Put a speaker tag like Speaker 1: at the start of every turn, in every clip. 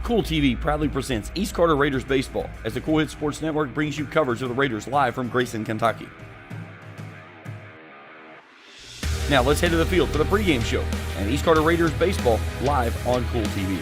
Speaker 1: Kool TV proudly presents East Carter Raiders Baseball as the Kool Hit Sports Network brings you coverage of the Raiders live from Grayson, Kentucky. Now let's head to the field for the pregame show and East Carter Raiders Baseball live on Kool TV.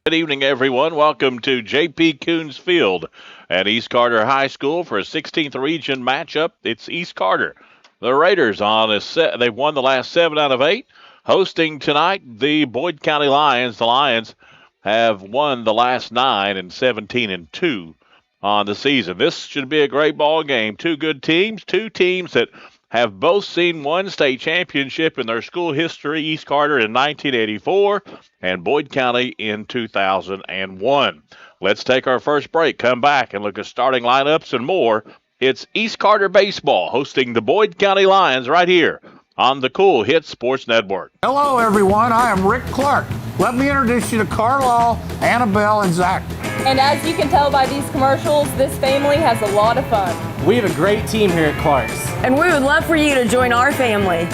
Speaker 2: Good evening, everyone. Welcome to J.P. Coons Field at East Carter High School for a 16th region matchup. It's East Carter. The Raiders they've won the last 7 out of 8. Hosting tonight, the Boyd County Lions. The Lions have won the last 9 and 17-2 on the season. This should be a great ball game. Two good teams, two teams that have both seen one state championship in their school history, East Carter in 1984 and Boyd County in 2001. Let's take our first break, come back, and look at starting lineups and more. It's East Carter Baseball hosting the Boyd County Lions right here on the Kool Hit Sports Network.
Speaker 3: Hello, everyone. I am Rick Clark. Let me introduce you to Carlisle, Annabelle, and Zach.
Speaker 4: And as you can tell by these commercials, this family has a lot of fun.
Speaker 5: We have a great team here at Clark's.
Speaker 6: And we would love for you to join our family.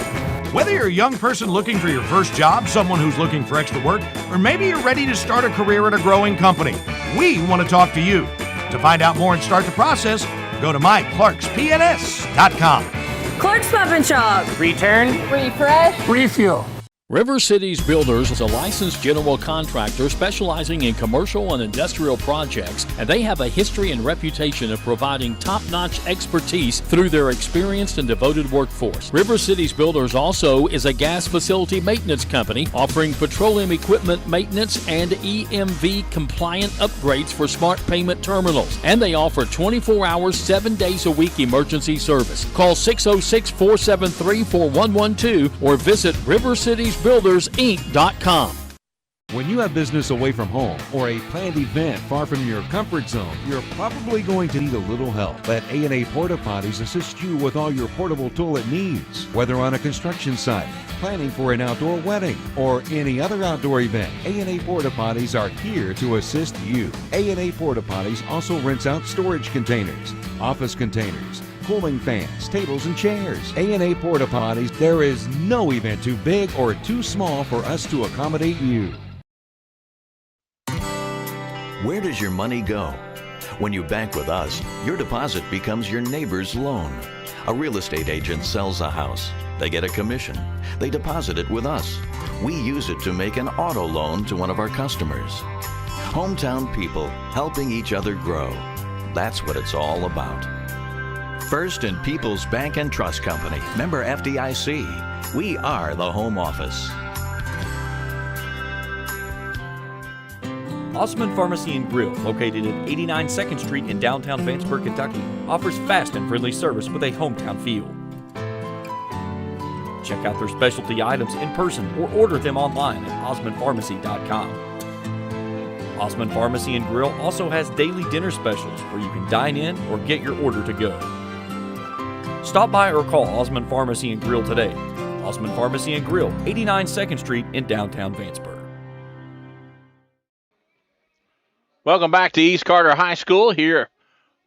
Speaker 7: Whether you're a young person looking for your first job, someone who's looking for extra work, or maybe you're ready to start a career at a growing company, we want to talk to you. To find out more and start the process, go to myclarkspns.com.
Speaker 6: Clark's Pub and Shop.
Speaker 5: Return.
Speaker 4: Refresh.
Speaker 3: Refuel.
Speaker 8: River Cities Builders is a licensed general contractor specializing in commercial and industrial projects, and they have a history and reputation of providing top-notch expertise through their experienced and devoted workforce. River Cities Builders also is a gas facility maintenance company offering petroleum equipment maintenance and EMV compliant upgrades for smart payment terminals, and they offer 24 hours, 7 days a week emergency service. Call 606-473-4112 or visit rivercitiesbuildersinc.com.
Speaker 9: When you have business away from home or a planned event far from your comfort zone, you're probably going to need a little help. Let A&A Porta Potties assist you with all your portable toilet needs. Whether on a construction site, planning for an outdoor wedding, or any other outdoor event, A&A Porta Potties are here to assist you. A&A Porta Potties also rents out storage containers, office containers, cooling fans, tables, and chairs. A&A Porta Potties, there is no event too big or too small for us to accommodate you.
Speaker 10: Where does your money go? When you bank with us, your deposit becomes your neighbor's loan. A real estate agent sells a house. They get a commission. They deposit it with us. We use it to make an auto loan to one of our customers. Hometown people helping each other grow. That's what it's all about. First and People's Bank and Trust Company, member FDIC. We are the home office.
Speaker 1: Osman Pharmacy and Grill, located at 89 2nd Street in downtown Vanceburg, Kentucky, offers fast and friendly service with a hometown feel. Check out their specialty items in person or order them online at osmanpharmacy.com. Osman Pharmacy and Grill also has daily dinner specials where you can dine in or get your order to go. Stop by or call Osman Pharmacy and Grill today. Osman Pharmacy and Grill, 89 2nd Street in downtown Vanceburg.
Speaker 2: Welcome back to East Carter High School here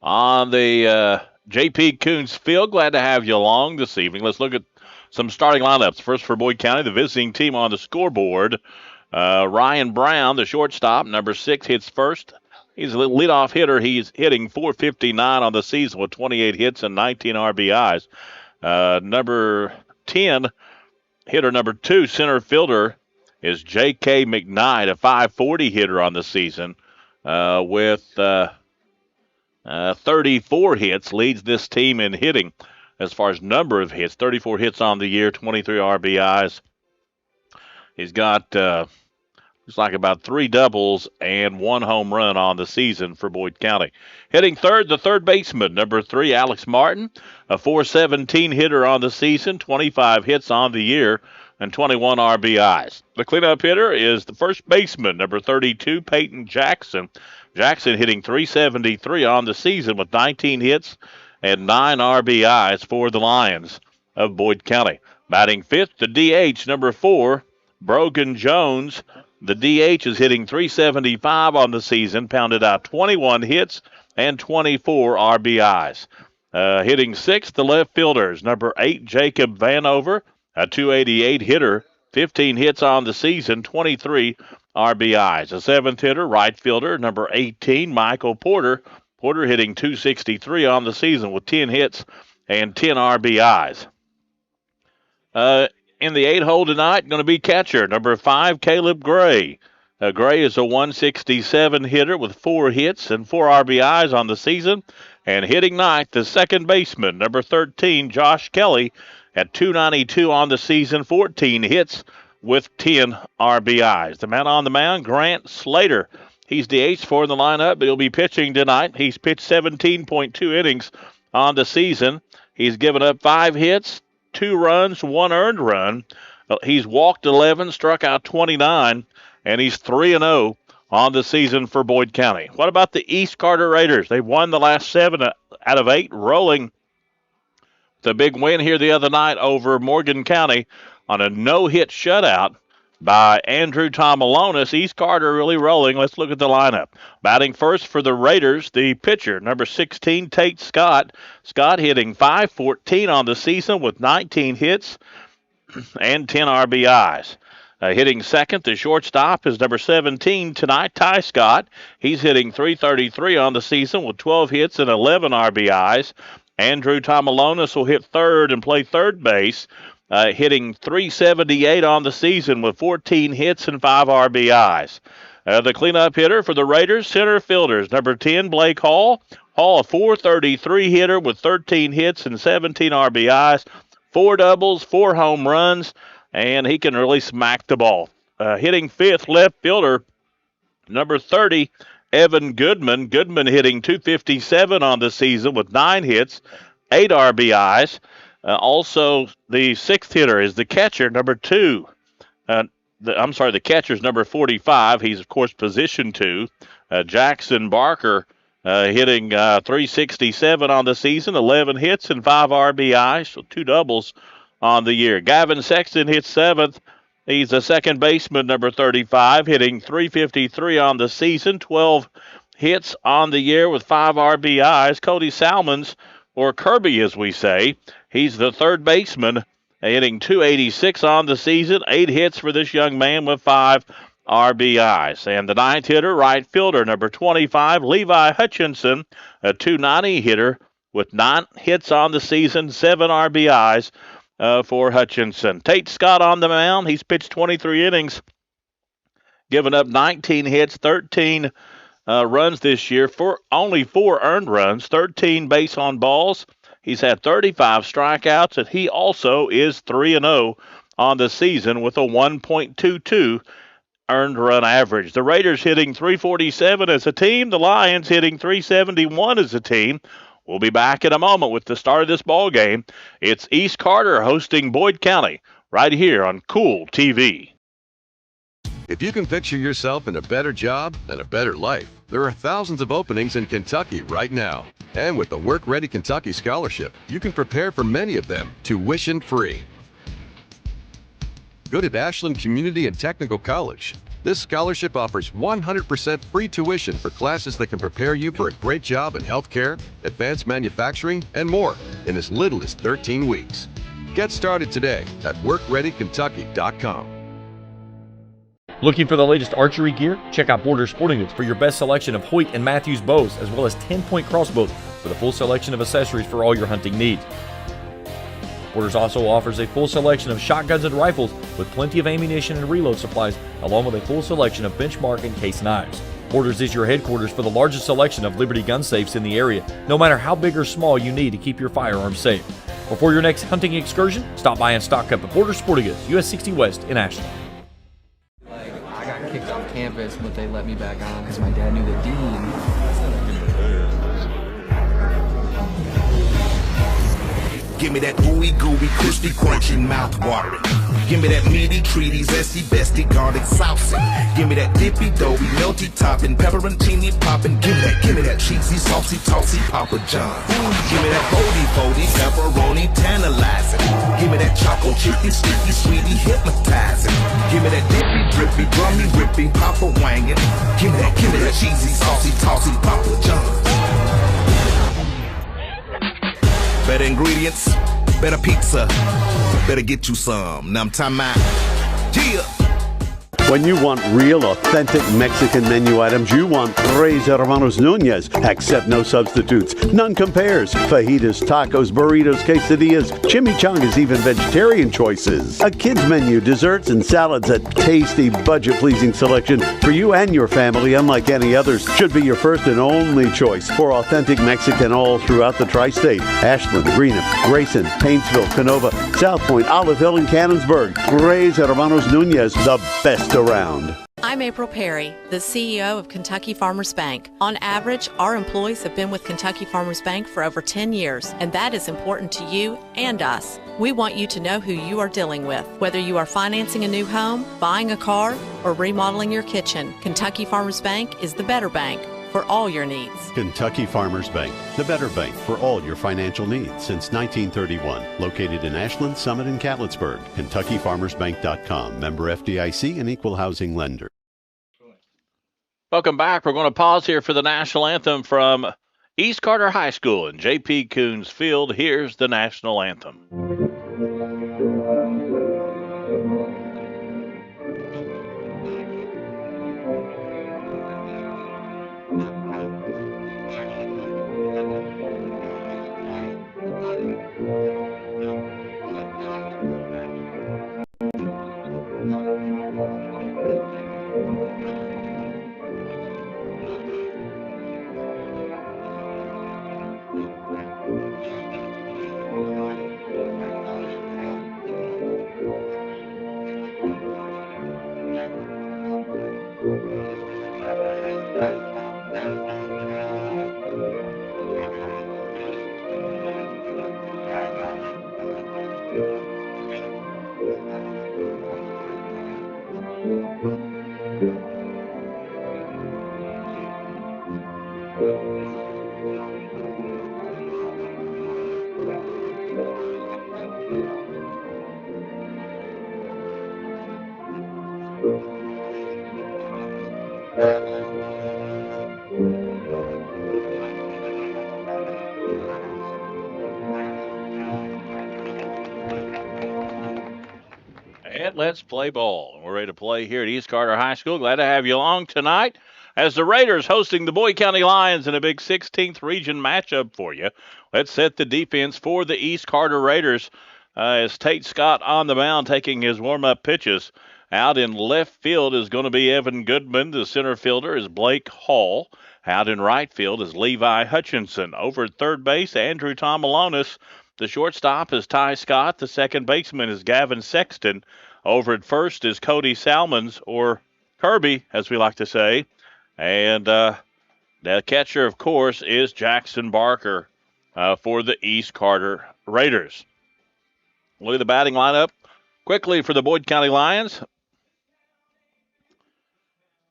Speaker 2: on the J.P. Coons Field. Glad to have you along this evening. Let's look at some starting lineups. First for Boyd County, the visiting team on the scoreboard. Ryan Brown, the shortstop, number 6, hits first. He's a leadoff hitter. He's hitting .459 on the season with 28 hits and 19 RBIs. Number 10, hitter number 2, center fielder, is J.K. McKnight, a .540 hitter on the season. With 34 hits, leads this team in hitting as far as number of hits. 34 hits on the year, 23 RBIs. He's got looks like about 3 doubles and 1 home run on the season for Boyd County. Hitting third, the third baseman, number 3, Alex Martin, a .417 hitter on the season, 25 hits on the year, and 21 RBIs. The cleanup hitter is the first baseman, number 32, Peyton Jackson. Jackson hitting .373 on the season with 19 hits and 9 RBIs for the Lions of Boyd County. Batting fifth, the DH, number 4, Brogan Jones. The DH is hitting .375 on the season, pounded out 21 hits and 24 RBIs. Hitting sixth, the left fielders, number 8, Jacob Vanover, a .288 hitter, 15 hits on the season, 23 RBIs. The seventh hitter, right fielder, number 18, Michael Porter. Porter hitting .263 on the season with 10 hits and 10 RBIs. In the 8-hole tonight, going to be catcher, number 5, Caleb Gray. Gray is a .167 hitter with 4 hits and 4 RBIs on the season. And hitting ninth, the second baseman, number 13, Josh Kelly, at .292 on the season, 14 hits with 10 RBIs. The man on the mound, Grant Slater. He's the ace for the lineup, but he'll be pitching tonight. He's pitched 17.2 innings on the season. He's given up 5 hits, 2 runs, 1 earned run. He's walked 11, struck out 29, and he's 3-0 on the season for Boyd County. What about the East Carter Raiders? They've won the last 7 out of 8, rolling the big win here the other night over Morgan County on a no-hit shutout by Andrew Tomalonis. East Carter really rolling. Let's look at the lineup. Batting first for the Raiders, the pitcher, number 16, Tate Scott. Scott hitting .514 on the season with 19 hits and 10 RBIs. Hitting second, the shortstop, is number 17 tonight, Ty Scott. He's hitting .333 on the season with 12 hits and 11 RBIs. Andrew Tomalonis will hit third and play third base, hitting .378 on the season with 14 hits and 5 RBIs. The cleanup hitter for the Raiders, center fielders, number 10, Blake Hall. Hall, a .433 hitter with 13 hits and 17 RBIs, 4 doubles, 4 home runs, and he can really smack the ball. Hitting fifth, left fielder, number 30, Evan Goodman. Goodman hitting .257 on the season with 9 hits, 8 RBIs. Also, the sixth hitter is the catcher, number 2. The catcher's number 45. He's, of course, position 2. Jackson Barker hitting .367 on the season, 11 hits and 5 RBIs, so 2 doubles on the year. Gavin Sexton hits 7th. He's a second baseman, number 35, hitting .353 on the season, 12 hits on the year with 5 RBIs. Cody Salmons, or Kirby as we say, he's the third baseman, hitting .286 on the season, 8 hits for this young man with 5 RBIs. And the ninth hitter, right fielder, number 25, Levi Hutchinson, a .290 hitter with 9 hits on the season, 7 RBIs. For Hutchinson. Tate Scott on the mound. He's pitched 23 innings, given up 19 hits, 13 runs this year, for only 4 earned runs, 13 base on balls. He's had 35 strikeouts, and he also is 3-0 on the season with a 1.22 earned run average. The Raiders hitting .347 as a team. The Lions hitting .371 as a team. We'll be back in a moment with the start of this ball game. It's East Carter hosting Boyd County right here on Kool TV.
Speaker 11: If you can picture yourself in a better job and a better life, there are thousands of openings in Kentucky right now. And with the Work Ready Kentucky Scholarship, you can prepare for many of them tuition-free. Go to Ashland Community and Technical College. This scholarship offers 100% free tuition for classes that can prepare you for a great job in healthcare, advanced manufacturing, and more in as little as 13 weeks. Get started today at WorkReadyKentucky.com.
Speaker 1: Looking for the latest archery gear? Check out Border Sporting Goods for your best selection of Hoyt and Matthews bows, as well as 10-point crossbows with a full selection of accessories for all your hunting needs. Borders also offers a full selection of shotguns and rifles with plenty of ammunition and reload supplies, along with a full selection of benchmark and case knives. Borders is your headquarters for the largest selection of Liberty gun safes in the area, no matter how big or small you need to keep your firearms safe. Before your next hunting excursion, stop by and stock up at Border Sporting Goods, US 60 West in Ashland.
Speaker 12: I got kicked off campus, but they let me back on because my dad knew the dean.
Speaker 13: Give me that ooey gooey, crispy, crunchy, mouth watering. Give me that meaty, treaty, zesty, bestie, garlic saucy. Give me that dippy, doughy, melty topping, pepperoncini popping. Give me that cheesy, saucy, tossy, Papa John. Give me that foldy, pepperoni, tantalizing. Give me that choco chicky, sticky, sweetie, hypnotizing. Give me that dippy, drippy, drummy, whippy, Papa wangin'. Give me that cheesy, saucy, tossy, Papa John. Better ingredients, better pizza, better get you some. Now I'm talking about, yeah.
Speaker 14: When you want real, authentic Mexican menu items, you want Tres Hermanos Nunez. Accept no substitutes. None compares. Fajitas, tacos, burritos, quesadillas, chimichangas, even vegetarian choices. A kids menu, desserts, and salads. A tasty, budget-pleasing selection for you and your family, unlike any others. Should be your first and only choice for authentic Mexican all throughout the tri-state. Ashland, Greenup, Grayson, Paintsville, Canova, South Point, Olive Hill, and Cannonsburg. Tres Hermanos Nunez, the best around.
Speaker 15: I'm April Perry, the CEO of Kentucky Farmers Bank. On average, our employees have been with Kentucky Farmers Bank for over 10 years, and that is important to you and us. We want you to know who you are dealing with. Whether you are financing a new home, buying a car, or remodeling your kitchen, Kentucky Farmers Bank is the better bank for all your needs.
Speaker 16: Kentucky Farmers Bank, the better bank for all your financial needs since 1931. Located in Ashland, Summit, and Catlettsburg. KentuckyFarmersBank.com. Member FDIC and equal housing lender.
Speaker 2: Welcome back. We're going to pause here for the national anthem from East Carter High School in J.P. Coons Field. Here's the national anthem. And let's play ball. We're ready to play here at East Carter High School. Glad to have you along tonight as the Raiders hosting the Boyd County Lions in a big 16th region matchup for you. Let's set the defense for the East Carter Raiders as Tate Scott on the mound taking his warm-up pitches. Out in left field is going to be Evan Goodman. The center fielder is Blake Hall. Out in right field is Levi Hutchinson. Over at third base, Andrew Tomalonis. The shortstop is Ty Scott. The second baseman is Gavin Sexton. Over at first is Cody Salmons, or Kirby, as we like to say. And the catcher, of course, is Jackson Barker for the East Carter Raiders. Look at the batting lineup quickly for the Boyd County Lions.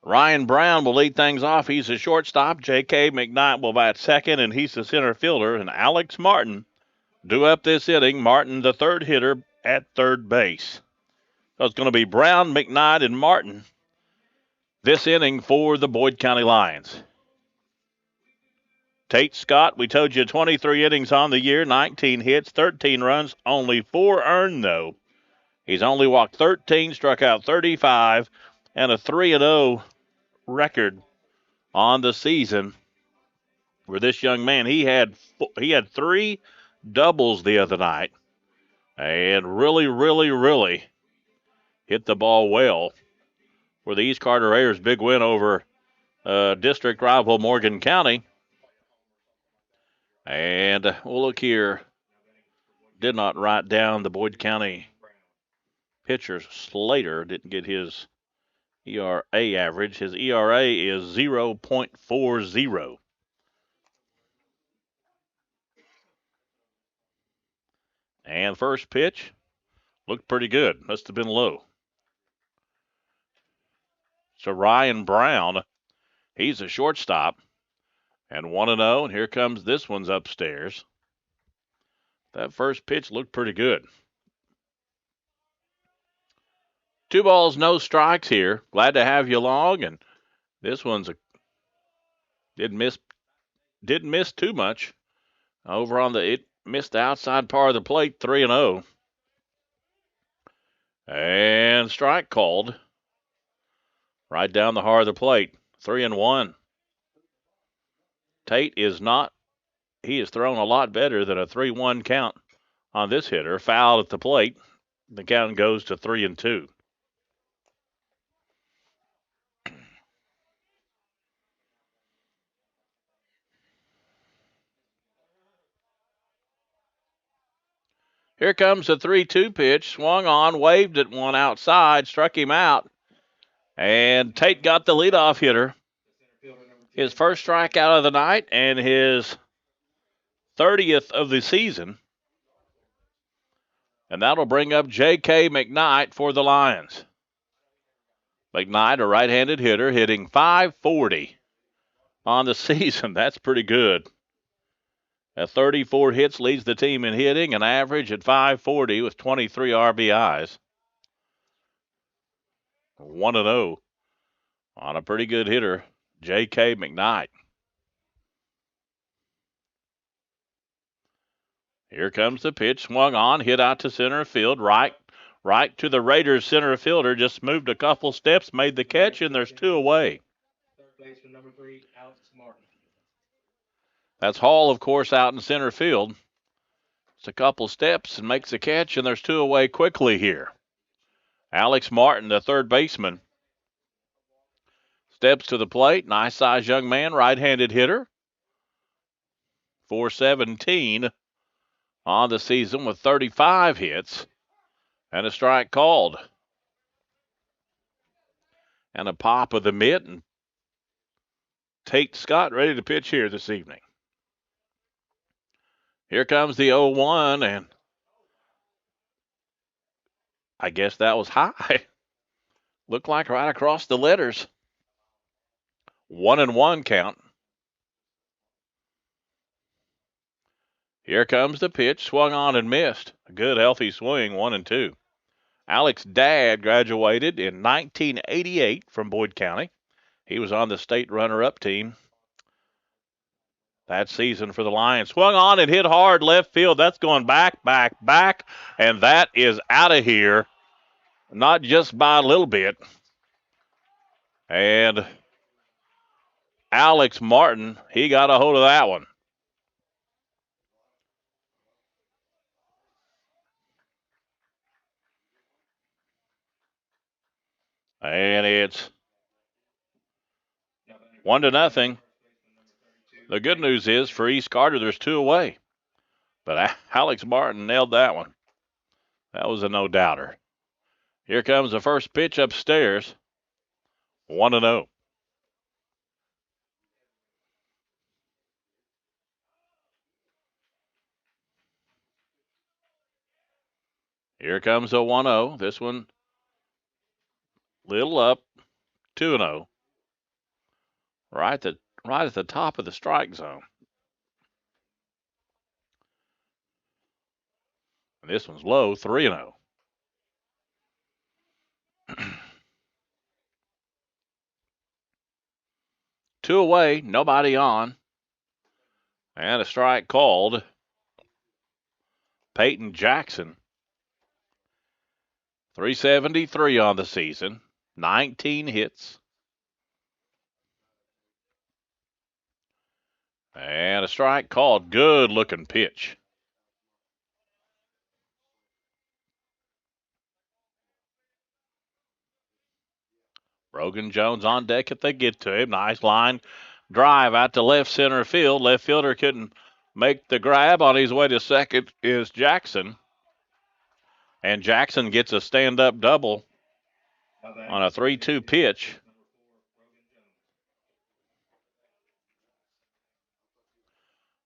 Speaker 2: Ryan Brown will lead things off. He's a shortstop. J.K. McKnight will bat second, and he's the center fielder. And Alex Martin due up this inning. Martin, the third hitter, at third base. So it's going to be Brown, McKnight, and Martin this inning for the Boyd County Lions. Tate Scott, we told you 23 innings on the year, 19 hits, 13 runs, only 4 earned, though. He's only walked 13, struck out 35, and a 3-0 record on the season for this young man. He had 3 doubles the other night and really hit the ball well for the East Carter Raiders. Big win over district rival Morgan County. And we'll look here. Did not write down the Boyd County pitcher. Slater didn't get his ERA average. His ERA is 0.40. And first pitch looked pretty good. Must have been low. So Ryan Brown, he's a shortstop. And 1-0, and here comes this one's upstairs. That first pitch looked pretty good. 2 balls, no strikes here. Glad to have you along, and this one's didn't miss too much. Over on it missed the outside part of the plate, 3-0. And strike called right down the heart of the plate. 3-1. Tate he has thrown a lot better than a 3-1 count on this hitter. Fouled at the plate. The count goes to 3-2. Here comes the 3-2 pitch. Swung on, waved at one outside, struck him out. And Tate got the leadoff hitter. His first strikeout of the night and his 30th of the season. And that'll bring up J.K. McKnight for the Lions. McKnight, a right-handed hitter, hitting .540 on the season. That's pretty good. At 34 hits, leads the team in hitting, an average at .540 with 23 RBIs. 1-0 on a pretty good hitter, J.K. McKnight. Here comes the pitch, swung on, hit out to center field, right to the Raiders center fielder, just moved a couple steps, made the catch, and there's two away.
Speaker 5: Third baseman number 3, Alex Martin.
Speaker 2: That's Hall, of course, out in center field. It's a couple steps and makes the catch, and there's two away quickly here. Alex Martin, the third baseman, steps to the plate. Nice-sized young man, right-handed hitter. .417 on the season with 35 hits and a strike called. And a pop of the mitt, and Tate Scott ready to pitch here this evening. Here comes the 0-1, and I guess that was high. Looked like right across the letters. 1-1 count. Here comes the pitch, swung on and missed. A good healthy swing, 1-2. Alex Dad graduated in 1988 from Boyd County. He was on the state runner-up team that season for the Lions. Swung on and hit hard left field. That's going back, and that is out of here, not just by a little bit. And Alex Martin, he got a hold of that one. And it's 1-0. The good news is for East Carter, there's two away. But Alex Martin nailed that one. That was a no-doubter. Here comes the first pitch upstairs. 1-0. Here comes a 1-0. This one, little up, 2-0. Right at the top of the strike zone. And this one's low, 3-0. Two away, nobody on. And a strike called. Peyton Jackson. .373 on the season. 19 hits. And a strike called. Good looking pitch. Brogan Jones on deck if they get to him. Nice line drive out to left center field. Left fielder couldn't make the grab. On his way to second is Jackson. And Jackson gets a stand-up double on a 3-2 pitch.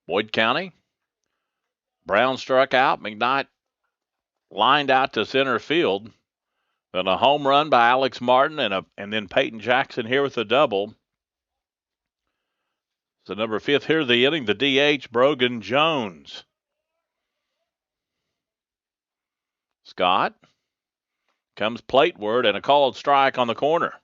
Speaker 2: Boyd County. Brown struck out. McKnight lined out to center field. Then a home run by Alex Martin and then Peyton Jackson here with a double. So number 5 here of the inning, the DH, Brogan Jones. Scott comes plateward and a called strike on the corner.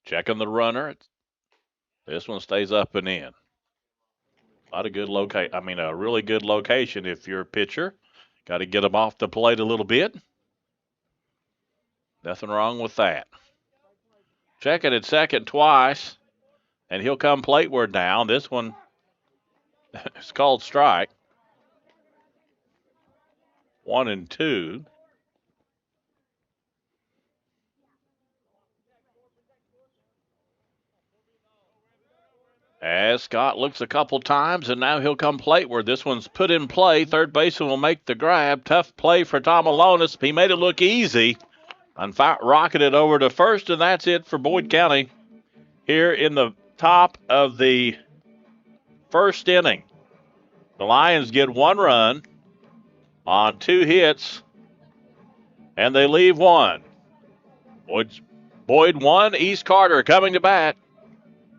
Speaker 2: Checking the runner. This one stays up and in. A lot of good a really good location if you're a pitcher. Got to get them off the plate a little bit. Nothing wrong with that. Checking at second twice, and he'll come plateward now. This one is called strike. 1-2. As Scott looks a couple times, and now he'll come plateward. This one's put in play. Third baseman will make the grab. Tough play for Tom Alonis. He made it look easy. Rocketed over to first, and that's it for Boyd County here in the top of the first inning. The Lions get 1 run on 2 hits, and they leave 1. Boyd 1, East Carter coming to bat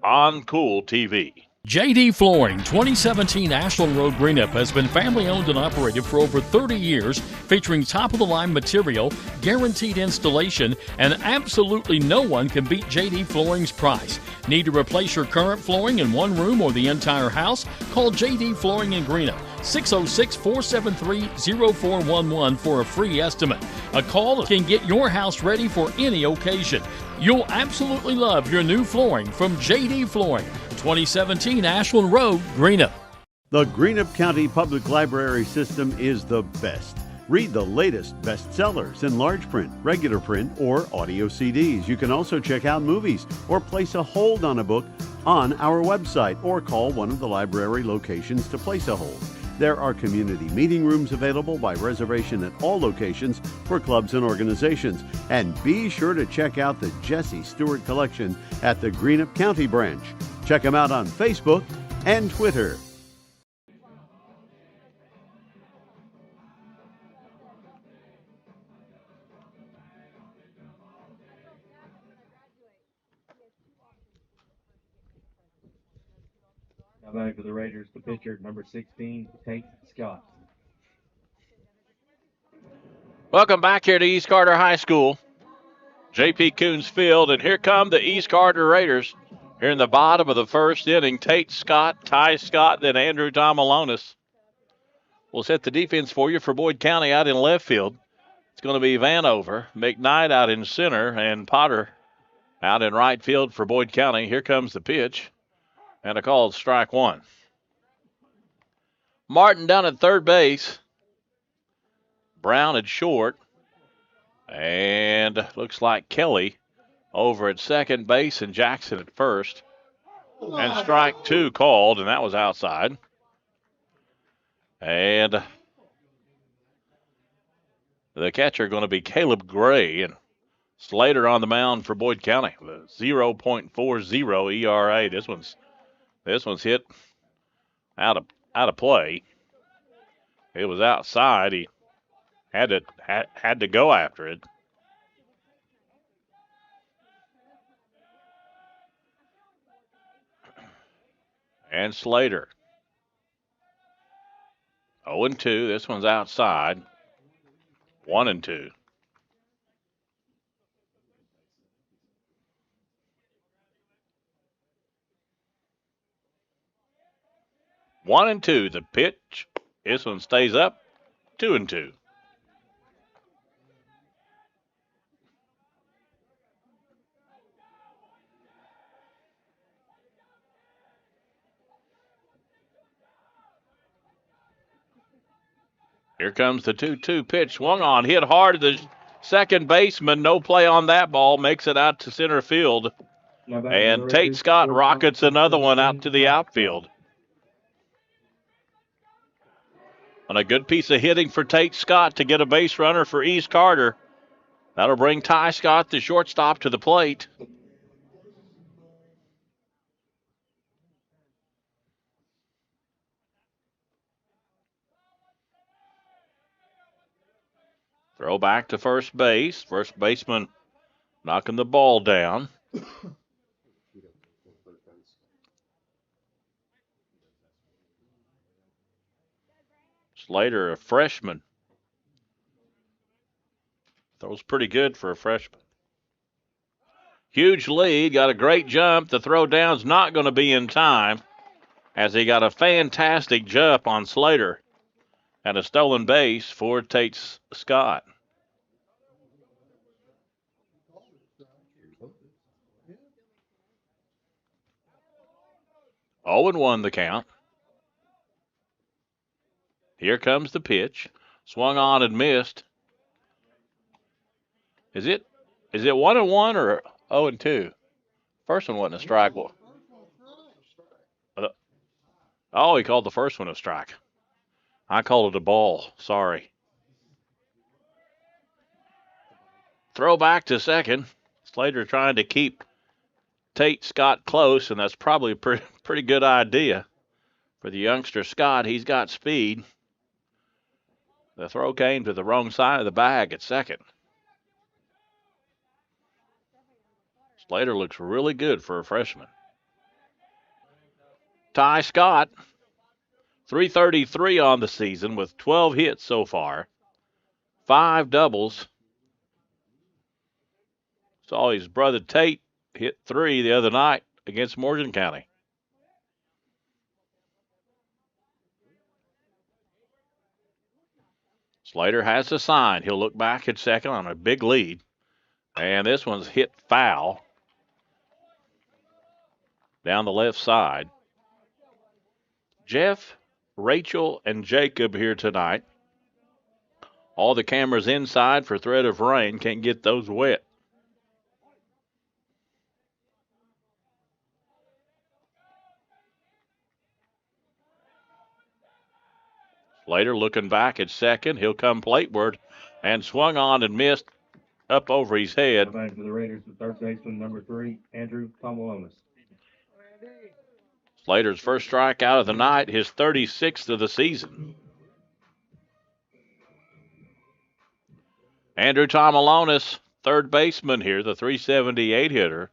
Speaker 2: on Kool TV.
Speaker 8: JD Flooring 2017 Ashland Road Greenup has been family owned and operated for over 30 years, featuring top-of-the-line material, guaranteed installation, and absolutely no one can beat JD Flooring's price. Need to replace your current flooring in one room or the entire house? Call JD Flooring in Greenup, 606-473-0411 for a free estimate. A call can get your house ready for any occasion. You'll absolutely love your new flooring from JD Flooring, 2017 Ashland Road, Greenup.
Speaker 14: The Greenup County Public Library system is the best. Read the latest bestsellers in large print, regular print, or audio CDs. You can also check out movies or place a hold on a book on our website or call one of the library locations to place a hold. There are community meeting rooms available by reservation at all locations for clubs and organizations. And be sure to check out the Jesse Stewart collection at the Greenup County branch. Check them out on Facebook and Twitter.
Speaker 5: Now back to the Raiders, the pitcher, number 16, Tate Scott.
Speaker 2: Welcome back here to East Carter High School. J.P. Coons Field, and here come the East Carter Raiders. Here in the bottom of the first inning, Tate Scott, Ty Scott, then Andrew Tomalonis will set the defense for you for Boyd County out in left field. It's going to be Vanover, McKnight out in center, and Potter out in right field for Boyd County. Here comes the pitch, and a called strike one. Martin down at third base. Brown at short. And looks like Kelly over at second base and Jackson at first. And strike two called, and that was outside. And the catcher going to be Caleb Gray, and Slater on the mound for Boyd County. 0.40 ERA. This one's hit out of play. It was outside. He had to go after it. And Slater. 0-2. This one's outside. 1-2. One and two. The pitch. This one stays up. 2-2. Here comes the 2-2 pitch. Swung on, hit hard. The second baseman, no play on that ball, makes it out to center field. And Tate Scott rockets another one out to the outfield. On a good piece of hitting for Tate Scott to get a base runner for East Carter. That'll bring Ty Scott, the shortstop, to the plate. Throw back to first base. First baseman knocking the ball down. Slater, a freshman. Throws pretty good for a freshman. Huge lead. Got a great jump. The throw down's not going to be in time. as he got a fantastic jump on Slater and a stolen base for Tate Scott. Owen won the count. Here comes the pitch. Swung on and missed. Is it 1-1 or 0-2? First one wasn't a strike. Oh, he called the first one a strike. I called it a ball. Sorry. Throw back to second. Slater trying to keep Tate Scott close, and that's probably a pretty good idea for the youngster Scott. He's got speed. The throw came to the wrong side of the bag at second. Slater looks really good for a freshman. Ty Scott, 333 on the season with 12 hits so far, 5 doubles. Saw his brother Tate hit 3 the other night against Morgan County. Slater has the sign. He'll look back at second on a big lead. And this one's hit foul down the left side. Jeff, Rachel, and Jacob here tonight. All the cameras inside for threat of rain. Can't get those wet. Slater looking back at second. He'll come plateward and swung on and missed up over his head.
Speaker 5: Back for the Raiders, the third baseman, number 3, Andrew Tomalonis.
Speaker 2: Slater's first strikeout of the night, his 36th of the season. Andrew Tomalonis, third baseman here, the 378 hitter.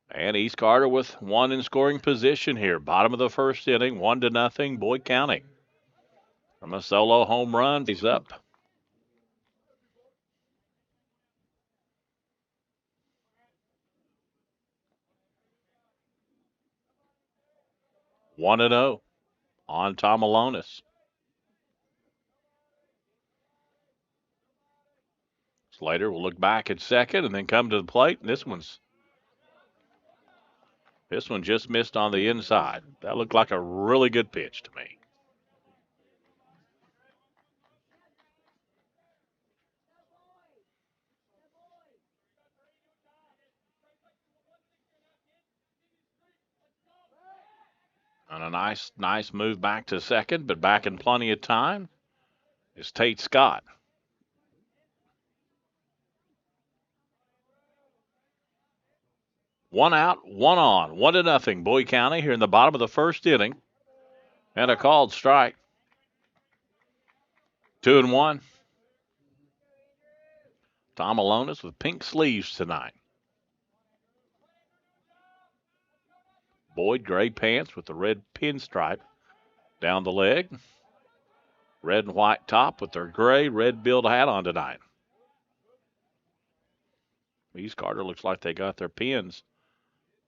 Speaker 2: And East Carter with one in scoring position here. Bottom of the first inning, 1-0, Boyd County. From a solo home run, he's up. One and 0 on Tomalonis. Slater will look back at second and then come to the plate. And this one just missed on the inside. That looked like a really good pitch to me. And a nice move back to second, but back in plenty of time is Tate Scott. One out, one on, 1-0, Boyd County here in the bottom of the first inning. And a called strike. 2-1. Tomalonis with pink sleeves tonight. Boyd, gray pants with the red pinstripe down the leg. Red and white top with their gray, red billed hat on tonight. East Carter looks like they got their pins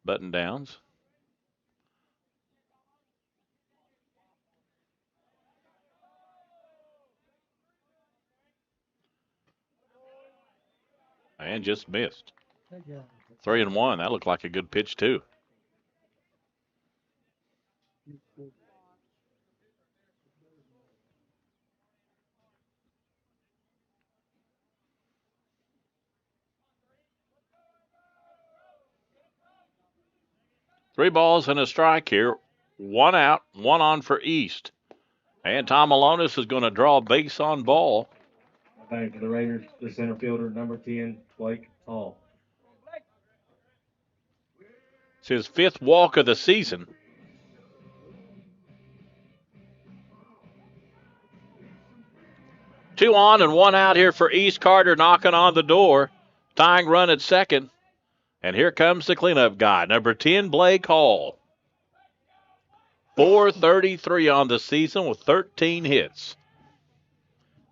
Speaker 2: button downs. And just missed. 3-1. That looked like a good pitch, too. Three balls and a strike here. One out, one on for East. And Tomalonis is going to draw a base on ball.
Speaker 5: Back for the Raiders, the center fielder, number 10, Blake Hall.
Speaker 2: It's his 5th walk of the season. Two on and one out here for East. Carter knocking on the door. Tying run at second. And here comes the cleanup guy, number 10, Blake Hall. 433 on the season with 13 hits.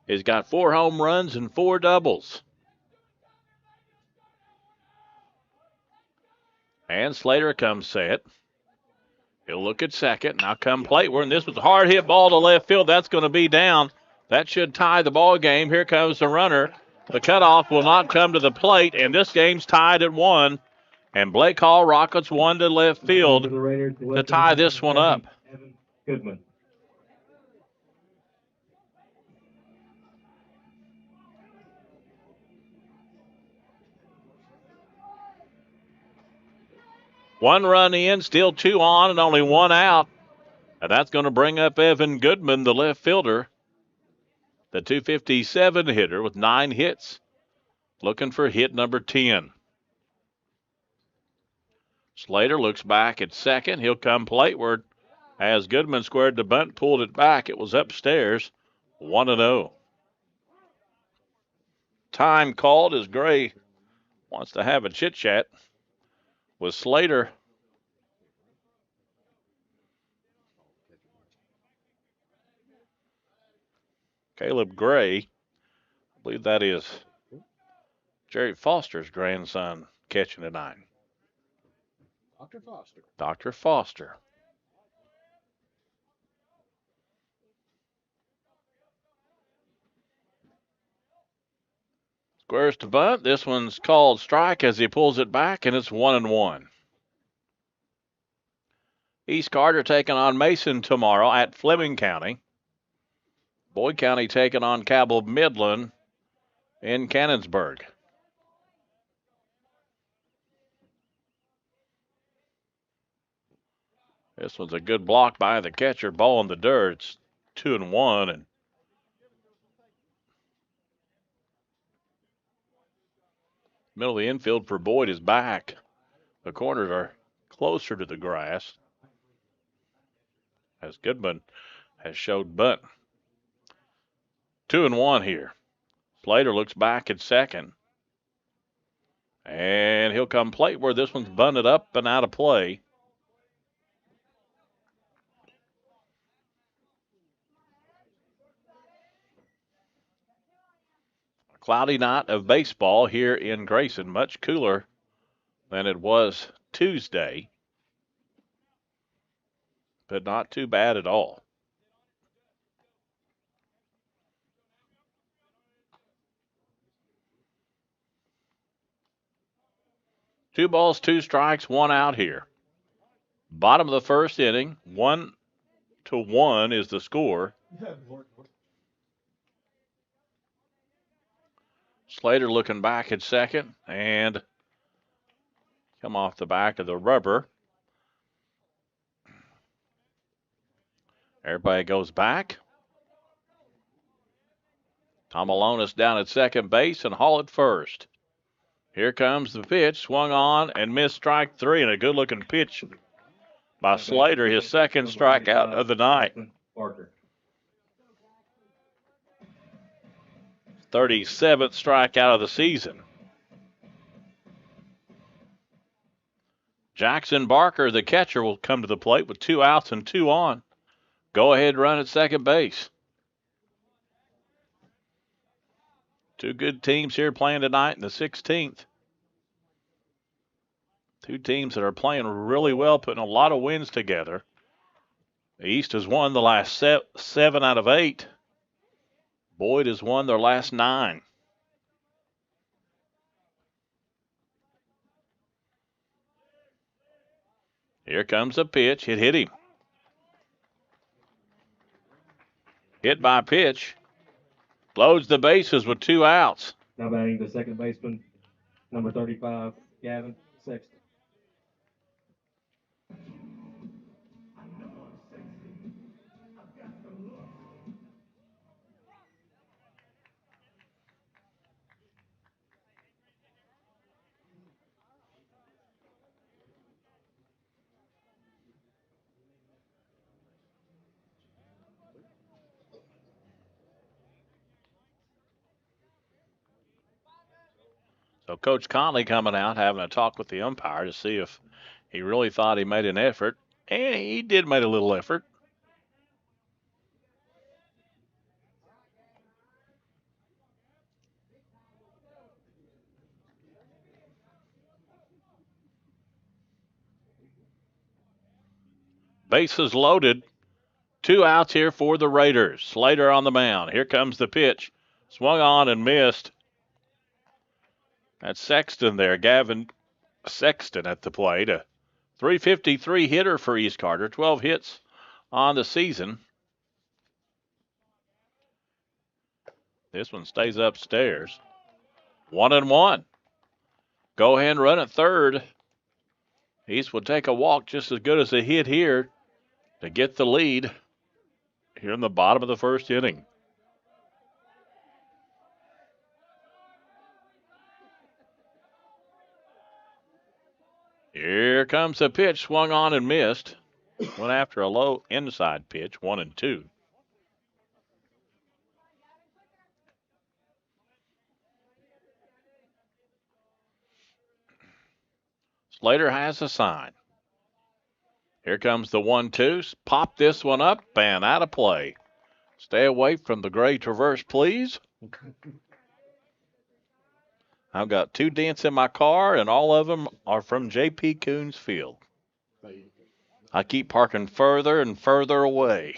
Speaker 2: He's got 4 home runs and 4 doubles. And Slater comes set. He'll look at second. Now come Plateward, and this was a hard hit ball to left field. That's going to be down. That should tie the ball game. Here comes the runner. The cutoff will not come to the plate, and this game's tied at 1. And Blake Hall rockets one to left field to tie this one up.
Speaker 5: Goodman.
Speaker 2: One run in, still 2 on, and only 1 out. And that's going to bring up Evan Goodman, the left fielder, the 257 hitter with 9 hits, looking for hit number 10. Slater looks back at second. He'll come plateward as Goodman squared the bunt, pulled it back. It was upstairs, 1-0. Time called as Gray wants to have a chit-chat with Slater. Caleb Gray, I believe that is Jerry Foster's grandson catching tonight.
Speaker 7: Dr. Foster.
Speaker 2: Dr. Foster. Squares to bunt. This one's called strike as he pulls it back, and it's 1-1. East Carter taking on Mason tomorrow at Fleming County. Boyd County taking on Cabell Midland in Cannonsburg. This one's a good block by the catcher. Ball in the dirt. It's 2-1, and middle of the infield for Boyd is back. The corners are closer to the grass as Goodman has showed bunt. 2-1 here. Slater looks back at second. And he'll come plate where this one's bunted up and out of play. A cloudy night of baseball here in Grayson, much cooler than it was Tuesday, but not too bad at all. Two balls, 2 strikes, 1 out here. Bottom of the first inning, 1-1 is the score. Slater looking back at second and come off the back of the rubber. Everybody goes back. Tom Alonis down at second base and Hall at first. Here comes the pitch, swung on and missed strike 3, and a good-looking pitch by Slater, his second strikeout of the night. 37th strikeout of the season. Jackson Barker, the catcher, will come to the plate with 2 outs and 2 on. Go ahead run at second base. Two good teams here playing tonight in the 16th. Two teams that are playing really well, putting a lot of wins together. The East has won the last 7 out of 8. Boyd has won their last 9. Here comes a pitch. It hit him. Hit by pitch. Loads the bases with 2 outs.
Speaker 5: Now batting the second baseman, number 35, Gavin Sexton.
Speaker 2: So Coach Conley coming out, having a talk with the umpire to see if he really thought he made an effort. And he did make a little effort. Bases loaded. 2 outs here for the Raiders. Slater on the mound. Here comes the pitch. Swung on and missed. That's Sexton there. Gavin Sexton at the plate. A .353 hitter for East Carter. 12 hits on the season. This one stays upstairs. 1-1. Go ahead and run at third. East will take a walk just as good as a hit here to get the lead here in the bottom of the first inning. Here comes the pitch, swung on and missed. Went after a low inside pitch, 1-2. Slater has a sign. Here comes the 1-2. Pop this one up and out of play. Stay away from the gray traverse, please. I've got 2 dents in my car, and all of them are from J.P. Coons Field. I keep parking further and further away.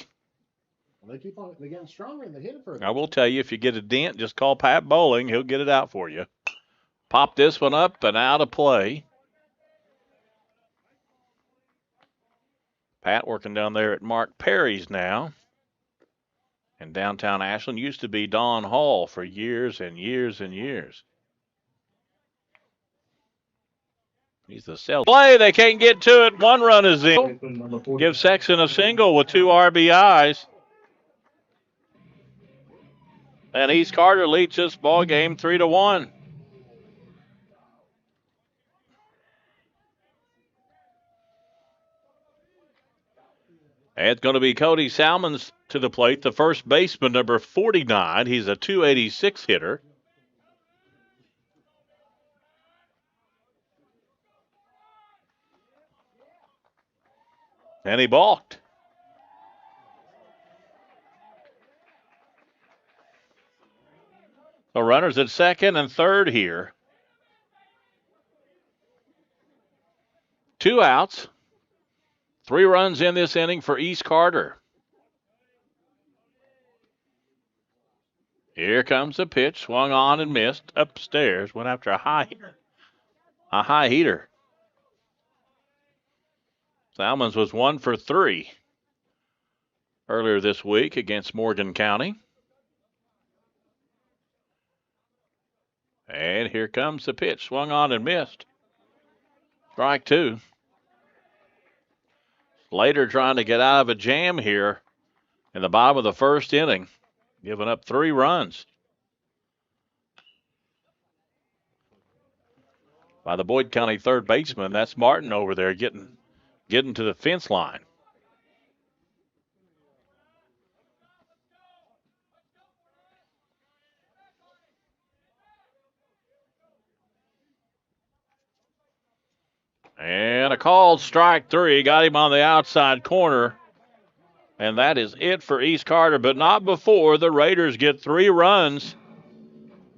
Speaker 17: Well, they're getting stronger and they hit it further.
Speaker 2: I will tell you, if you get a dent, just call Pat Bowling. He'll get it out for you. Pop this one up and out of play. Pat working down there at Mark Perry's now. And downtown Ashland used to be Don Hall for years and years and years. He's the cell play. They can't get to it. 1 run is in. Give Sexton a single with 2 RBIs. And East Carter leads this ball game 3-1. And it's going to be Cody Salmons to the plate, the first baseman, number 49. He's a .286 hitter. And he balked. So runners at second and third here. 2 outs. 3 runs in this inning for East Carter. Here comes the pitch. Swung on and missed. Upstairs. Went after a high heater. Salmons was 1 for 3 earlier this week against Morgan County. And here comes the pitch. Swung on and missed. Strike 2. Slater trying to get out of a jam here in the bottom of the first inning, giving up 3 runs. By the Boyd County third baseman, that's Martin over there getting to the fence line. And a called strike 3. Got him on the outside corner. And that is it for East Carter, but not before the Raiders get 3 runs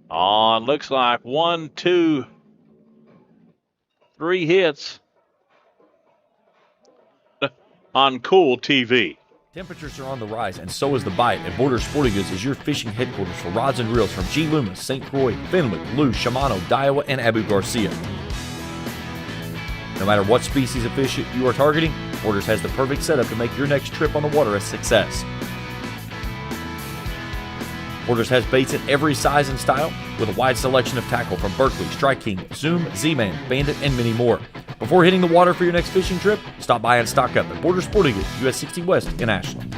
Speaker 2: on, looks like 1, 2, 3 hits on Kool TV.
Speaker 1: Temperatures are on the rise, and so is the bite, and Borders Sporting Goods is your fishing headquarters for rods and reels from G. Loomis, St. Croix, Fenwick, Lou, Shimano, Daiwa, and Abu Garcia. No matter what species of fish you are targeting, Borders has the perfect setup to make your next trip on the water a success. Borders has baits in every size and style, with a wide selection of tackle from Berkley, Strike King, Zoom, Z-Man, Bandit, and many more. Before hitting the water for your next fishing trip, stop by and stock up at Borders Sporting Goods, US 60 West in Ashland.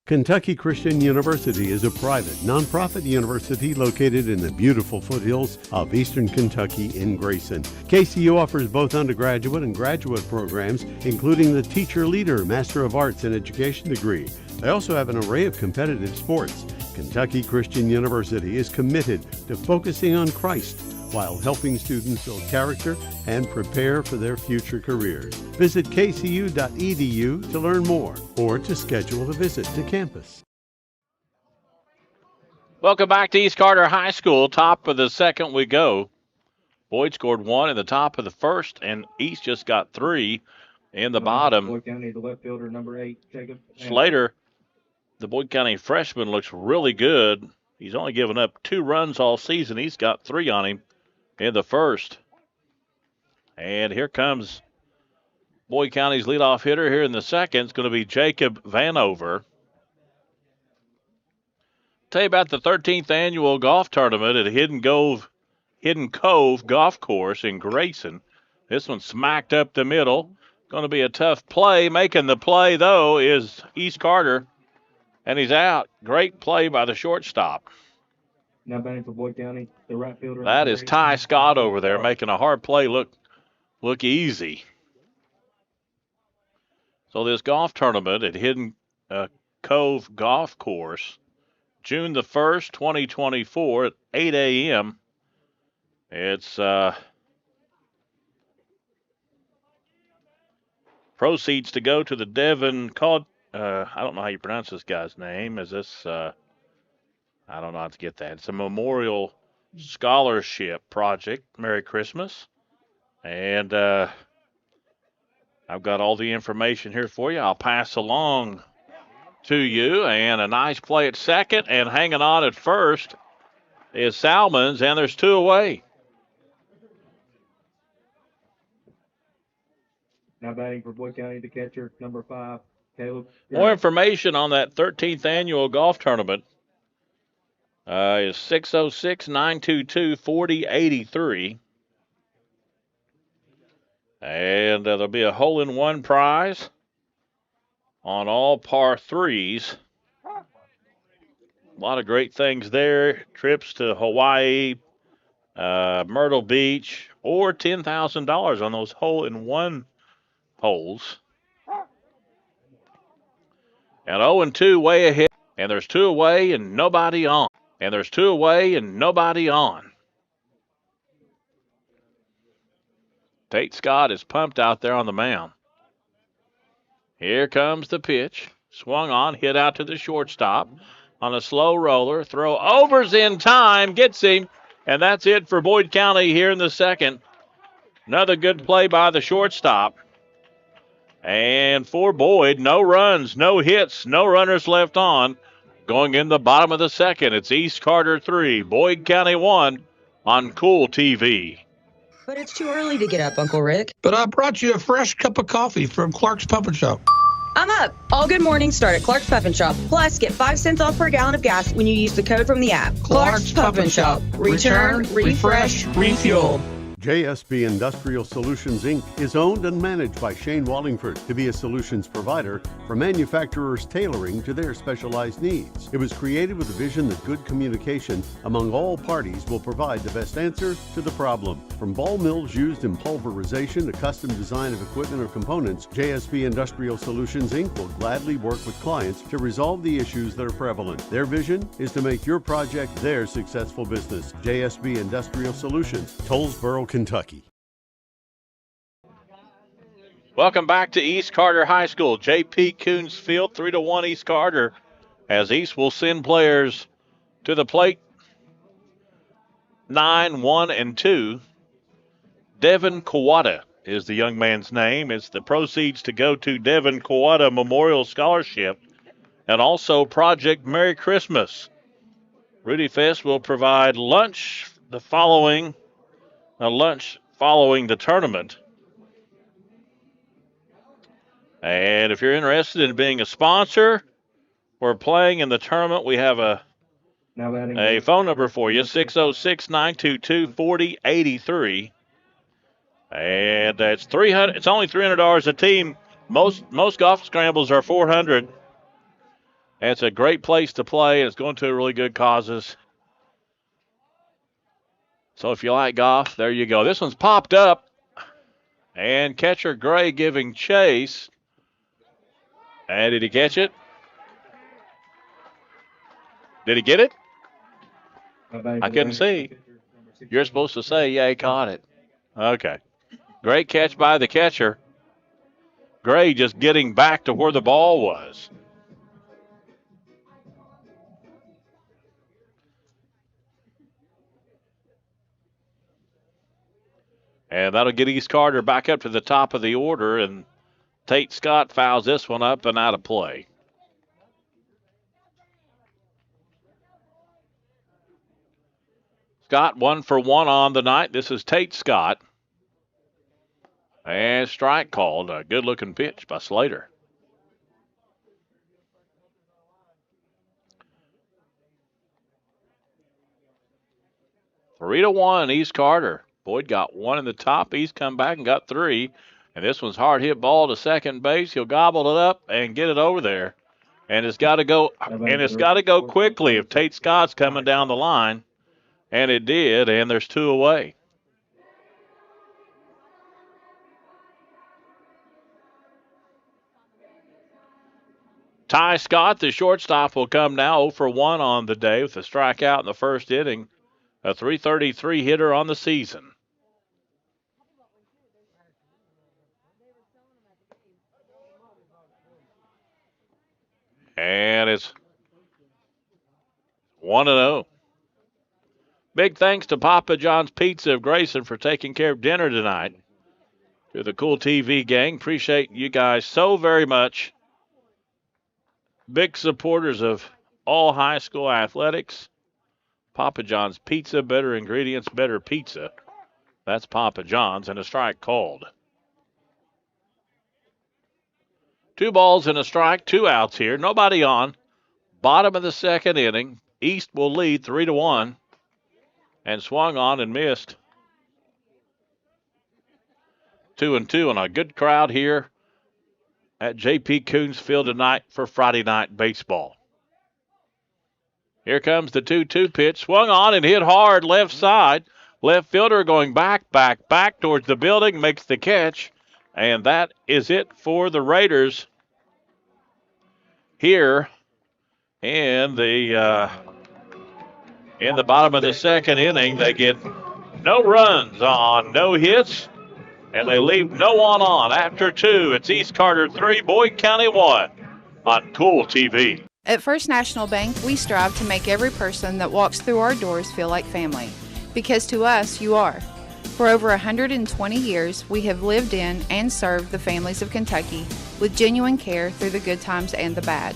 Speaker 14: Kentucky Christian University is a private, nonprofit university located in the beautiful foothills of eastern Kentucky in Grayson. KCU offers both undergraduate and graduate programs, including the Teacher Leader Master of Arts in Education degree. They also have an array of competitive sports. Kentucky Christian University is committed to focusing on Christ while helping students build character and prepare for their future careers. Visit kcu.edu to learn more or to schedule a visit to campus.
Speaker 2: Welcome back to East Carter High School. Top of the second we go. Boyd scored 1 in the top of the first, and East just got 3. in the bottom.
Speaker 5: Boyd County, the left fielder, number 8, Jacob.
Speaker 2: Slater, the Boyd County freshman, looks really good. He's only given up 2 runs all season. He's got 3 on him in the first. And here comes Boyd County's leadoff hitter here in the second. It's going to be Jacob Vanover. Tell you about the 13th annual golf tournament at Hidden Cove Golf Course in Grayson. This one smacked up the middle. Going to be a tough play. Making the play, though, is East Carter, and he's out. Great play by the shortstop.
Speaker 5: Now batting for Boyd County, the right fielder.
Speaker 2: That is Ty Scott over there making a hard play look easy. So this golf tournament at Hidden Cove Golf Course, June the 1st, 2024 at 8 a.m. It's proceeds to go to the Devon I don't know how you pronounce this guy's name. Is this I don't know how to get that. It's a memorial scholarship project. Merry Christmas. And I've got all the information here for you. I'll pass along to you. And a nice play at second, and hanging on at first is Salmons, and there's 2 away.
Speaker 5: Now batting for Boyd County, the catcher, number 5, Caleb.
Speaker 2: More information on that 13th annual golf tournament is 606-922-4083. And there'll be a hole-in-one prize on all par 3s. A lot of great things there. Trips to Hawaii, Myrtle Beach, or $10,000 on those hole-in-one holes. And 0-2 way ahead. And there's 2 away and nobody on. Tate Scott is pumped out there on the mound. Here comes the pitch. Swung on, hit out to the shortstop on a slow roller. Throw overs in time, gets him, and that's it for Boyd County here in the second. Another good play by the shortstop. And for Boyd, no runs, no hits, no runners left on. Going in the bottom of the second, it's East Carter 3, Boyd County 1 on Kool TV.
Speaker 18: But it's too early to get up, Uncle Rick.
Speaker 3: But I brought you a fresh cup of coffee from Clark's Pump and Shop.
Speaker 18: I'm up. All good mornings start at Clark's Pump and Shop. Plus, get 5 cents off per gallon of gas when you use the code from the app. Clark's Pump and Shop. Return, refresh, refuel.
Speaker 14: JSB Industrial Solutions, Inc. is owned and managed by Shane Wallingford to be a solutions provider for manufacturers tailoring to their specialized needs. It was created with a vision that good communication among all parties will provide the best answer to the problem. From ball mills used in pulverization to custom design of equipment or components, JSB Industrial Solutions, Inc. will gladly work with clients to resolve the issues that are prevalent. Their vision is to make your project their successful business. JSB Industrial Solutions, Tollsboro, Kentucky.
Speaker 2: Welcome back to East Carter High School. J.P. Coons Field, 3-1 East Carter, as East will send players to the plate. 9, 1, and 2. Devin Kawada is the young man's name. It's the proceeds to go to Devin Kawada Memorial Scholarship and also Project Merry Christmas. Rudy Fest will provide lunch following the tournament. And if you're interested in being a sponsor or playing in the tournament, we have a phone number for you, 606-922-4083. And it's $300. It's only $300 a team. Most golf scrambles are $400. And it's a great place to play, and it's going to really good causes. So if you like golf, there you go. This one's popped up. And catcher Gray giving chase. And did he catch it? Did he get it? I couldn't see. You're supposed to say, yeah, he caught it. Okay. Great catch by the catcher. Gray just getting back to where the ball was. And that'll get East Carter back up to the top of the order. And Tate Scott fouls this one up and out of play. Scott 1 for 1 on the night. This is Tate Scott. And strike called. A good-looking pitch by Slater. Three to 1, East Carter. Boyd got one in the top. East come back and got three. And this one's hard hit ball to second base. He'll gobble it up and get it over there. And it's got to go. And it's got to go quickly if Tate Scott's coming down the line. And it did. And there's two away. Ty Scott, the shortstop, will come now 0 for 1 on the day with a strikeout in the first inning. A .333 hitter on the season. And it's 1-0. Big thanks to Papa John's Pizza of Grayson for taking care of dinner tonight. To the Kool TV gang, appreciate you guys so very much. Big supporters of all high school athletics. Papa John's Pizza, better ingredients, better pizza. That's Papa John's, and a strike called. 2 balls and a strike, 2 outs here. Nobody on. Bottom of the second inning. East will lead 3-1. And swung on and missed. 2-2, and a good crowd here at J.P. Coons Field tonight for Friday night baseball. Here comes the 2-2 pitch. Swung on and hit hard left side. Left fielder going back towards the building, makes the catch. And that is it for the Raiders here in the bottom of the second inning. They get no runs on no hits, and they leave no one on. After 2, it's East Carter 3, Boyd County 1 on Kool TV.
Speaker 19: At First National Bank, we strive to make every person that walks through our doors feel like family, because to us, you are. For over 120 years, we have lived in and served the families of Kentucky with genuine care through the good times and the bad.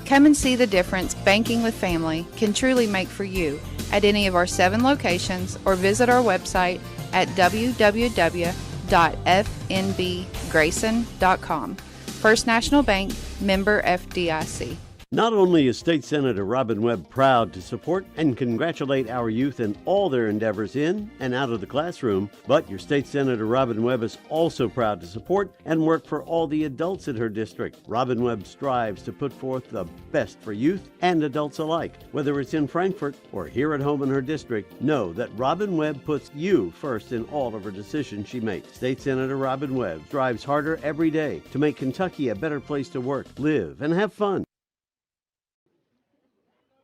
Speaker 19: Come and see the difference banking with family can truly make for you at any of our 7 locations, or visit our website at www.fnbgrayson.com. First National Bank, member FDIC.
Speaker 14: Not only is State Senator Robin Webb proud to support and congratulate our youth in all their endeavors in and out of the classroom, but your State Senator Robin Webb is also proud to support and work for all the adults in her district. Robin Webb strives to put forth the best for youth and adults alike. Whether it's in Frankfort or here at home in her district, know that Robin Webb puts you first in all of her decisions she makes. State Senator Robin Webb strives harder every day to make Kentucky a better place to work, live, and have fun.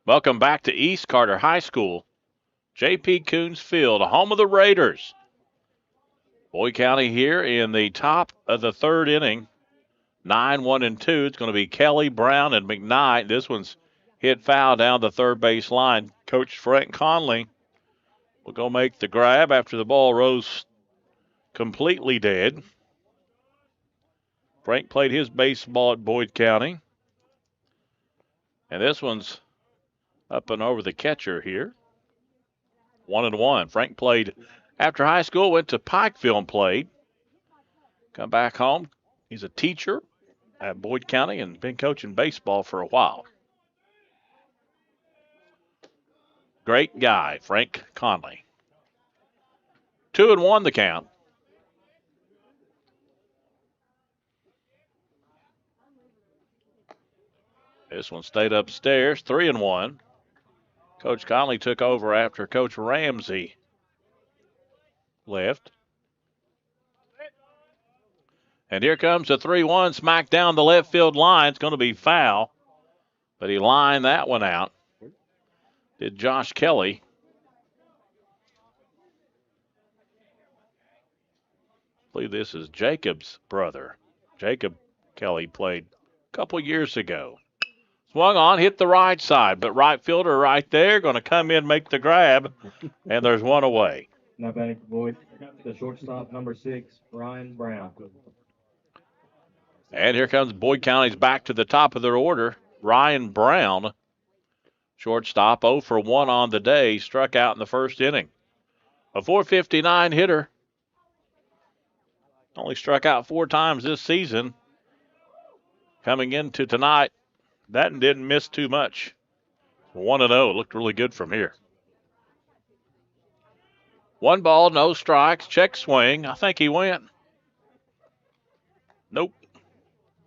Speaker 2: Welcome back to East Carter High School. J.P. Coons Field, home of the Raiders. Boyd County here in the top of the third inning. 9-1-2. It's going to be Kelly, Brown, and McKnight. This one's hit foul down the third base line. Coach Frank Conley will go make the grab after the ball rose completely dead. Frank played his baseball at Boyd County. And this one's up and over the catcher here. 1-1. Frank played after high school, went to Pikeville and played. Come back home. He's a teacher at Boyd County and been coaching baseball for a while. Great guy, Frank Conley. 2-1 the count. This one stayed upstairs, 3-1. Coach Conley took over after Coach Ramsey left. And here comes the 3-1, smack down the left field line. It's going to be foul, but he lined that one out. Did Josh Kelly. I believe this is Jacob's brother. Jacob Kelly played a couple years ago. Swung on, hit the right side, but right fielder right there going to come in, make the grab, and there's one away.
Speaker 5: Now batting for Boyd, the shortstop, number 6, Brian Brown.
Speaker 2: And here comes Boyd County's back to the top of their order. Ryan Brown, shortstop, 0 for 1 on the day, struck out in the first inning. A .459 hitter. Only struck out 4 times this season. Coming into tonight, that didn't miss too much. 1-0. Looked really good from here. 1 ball, no strikes. Check swing. I think he went. Nope.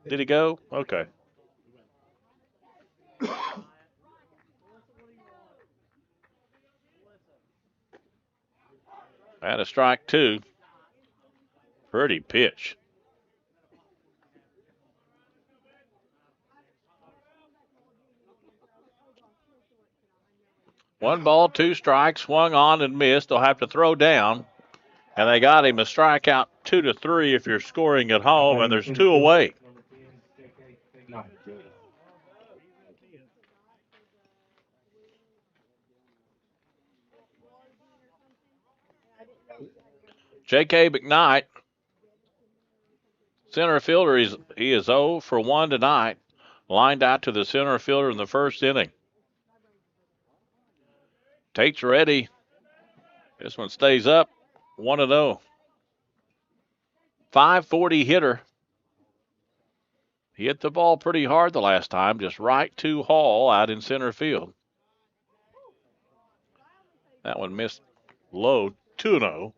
Speaker 2: Did he go? Okay. And a strike 2. Pretty pitch. One ball, 2 strikes, swung on and missed. They'll have to throw down. And they got him a strikeout 2-3 if you're scoring at home, and there's 2 away. J.K. McKnight, center fielder, he is 0 for 1 tonight. Lined out to the center fielder in the first inning. Tate's ready. This one stays up, 1-0. 540 hitter. He hit the ball pretty hard the last time, just right to Hall out in center field. That one missed low, 2-0.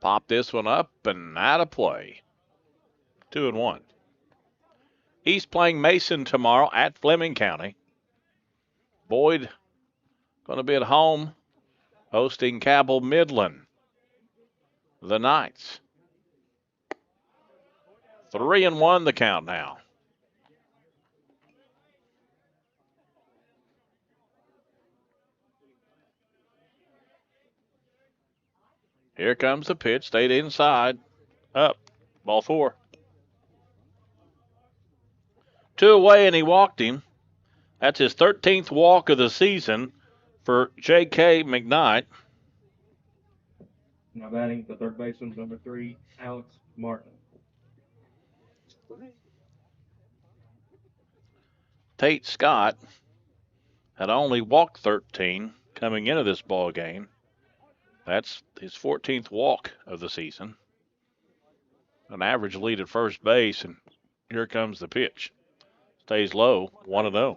Speaker 2: Pop this one up and out of play. 2-1. East playing Mason tomorrow at Fleming County. Boyd going to be at home hosting Cabell Midland. The Knights. 3-1 the count now. Here comes the pitch. Stayed inside. Up. Ball 4. 2 away, and he walked him. That's his 13th walk of the season for J.K. McKnight.
Speaker 5: Now batting the third baseman, number 3, Alex Martin.
Speaker 2: Tate Scott had only walked 13 coming into this ball game. That's his 14th walk of the season. An average lead at first base, and here comes the pitch. Stays low, 1-0.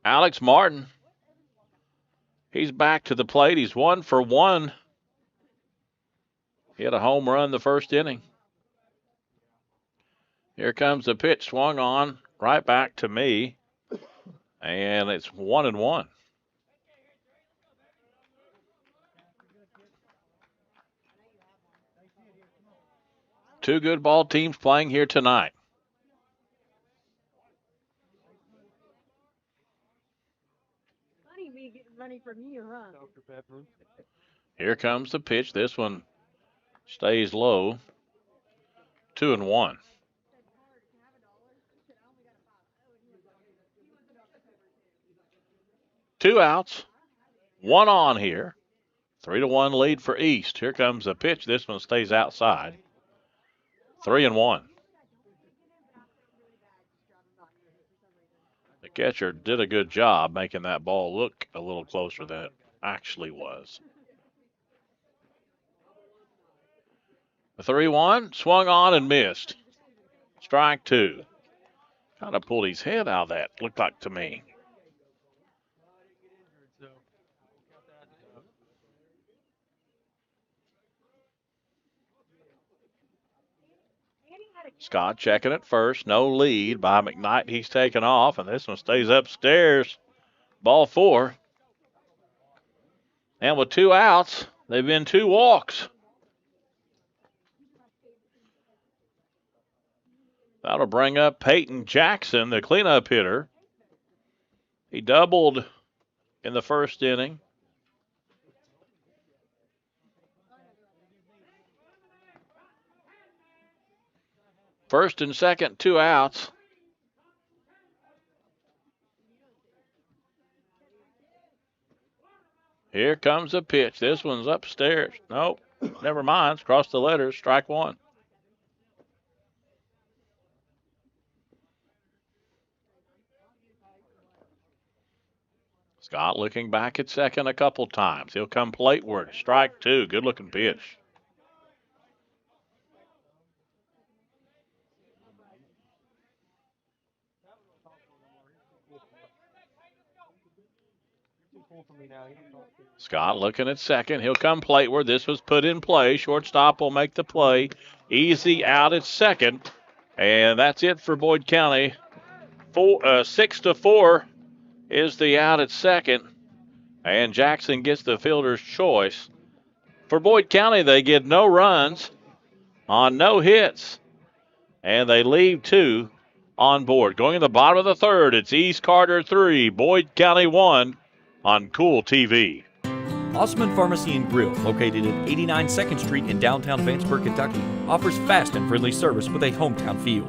Speaker 2: Alex Martin, he's back to the plate. He's 1 for 1. He had a home run the first inning. Here comes the pitch, swung on, right back to me, and it's 1-1. Two good ball teams playing here tonight.
Speaker 6: Funny me getting money from you, huh?
Speaker 2: Here comes the pitch. This one stays low. 2-1. Two outs. One on here. 3-1 lead for East. Here comes the pitch. This one stays outside. 3-1. The catcher did a good job making that ball look a little closer than it actually was. The 3-1, swung on and missed. Strike 2. Kind of pulled his head out of that, looked like to me. Scott checking it first. No lead by McKnight. He's taken off, and this one stays upstairs. Ball 4. And with 2 outs, they've been 2 walks. That'll bring up Peyton Jackson, the cleanup hitter. He doubled in the first inning. First and second, 2 outs. Here comes a pitch. This one's upstairs. Nope. Never mind. It's across the letters. Strike one. Scott looking back at second a couple times. He'll come plateward. Strike two. Good looking pitch. Scott looking at second. He'll come plateward. This was put in play. Shortstop will make the play. Easy out at second. And that's it for Boyd County. 6-4 is the out at second. And Jackson gets the fielder's choice. For Boyd County, they get no runs on no hits. And they leave two on board. Going in the bottom of the third, it's East Carter 3, Boyd County 1 on Kool TV.
Speaker 1: Osman Pharmacy and Grill, located at 89 2nd Street in downtown Vanceburg, Kentucky, offers fast and friendly service with a hometown feel.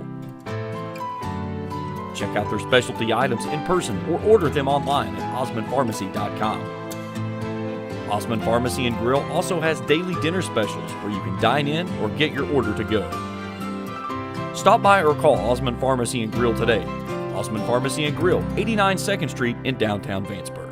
Speaker 1: Check out their specialty items in person or order them online at osmanpharmacy.com. Osman Pharmacy and Grill also has daily dinner specials where you can dine in or get your order to go. Stop by or call Osman Pharmacy and Grill today. Osman Pharmacy and Grill, 89 2nd Street in downtown Vanceburg.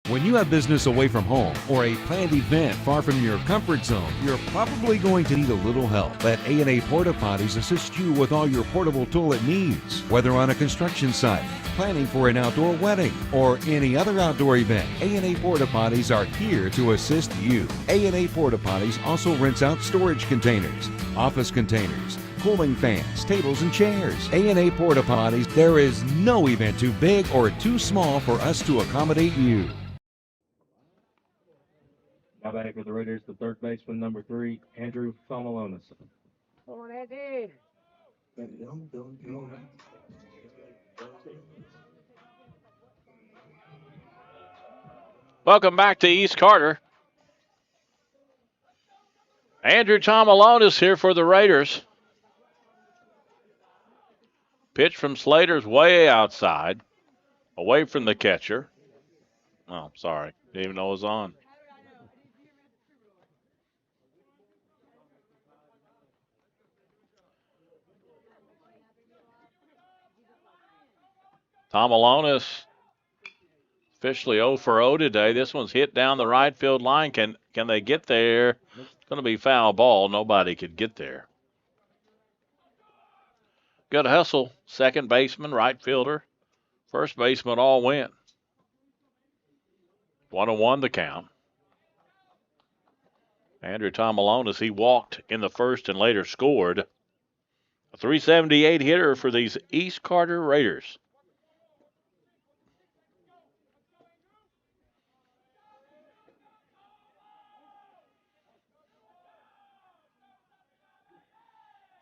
Speaker 9: When you have business away from home or a planned event far from your comfort zone, you're probably going to need a little help. Let A&A Porta Potties assist you with all your portable toilet needs. Whether on a construction site, planning for an outdoor wedding, or any other outdoor event, A&A Porta Potties are here to assist you. A&A Porta Potties also rents out storage containers, office containers, cooling fans, tables, and chairs. A&A Porta Potties, there is no event too big or too small for us to accommodate you.
Speaker 5: Now batting for the Raiders, the third baseman, number 3, Andrew Famalonis.
Speaker 6: Come on, Andy.
Speaker 2: Welcome back to East Carter. Andrew Tomalonis here for the Raiders. Pitch from Slater's way outside, away from the catcher. Oh, sorry. Didn't even know it was on. Tomalonis officially 0 for 0 today. This one's hit down the right field line. Can they get there? It's going to be foul ball. Nobody could get there. Good hustle. Second baseman, right fielder. First baseman all went. 1-1 the count. Andrew Tomalonis, he walked in the first and later scored. A 378 hitter for these East Carter Raiders.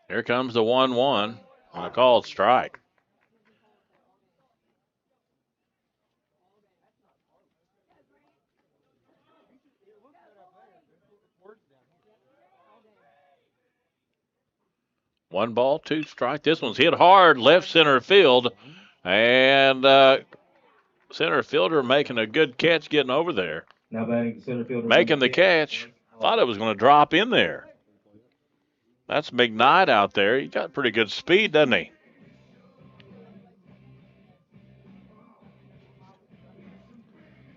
Speaker 2: Here comes the 1-1 on a called strike. One ball, two strike. This one's hit hard left center field. And center fielder making a good catch getting over there.
Speaker 5: Now batting center fielder.
Speaker 2: Making the catch. Thought it was going to drop in there. That's McKnight out there. He got pretty good speed, doesn't he?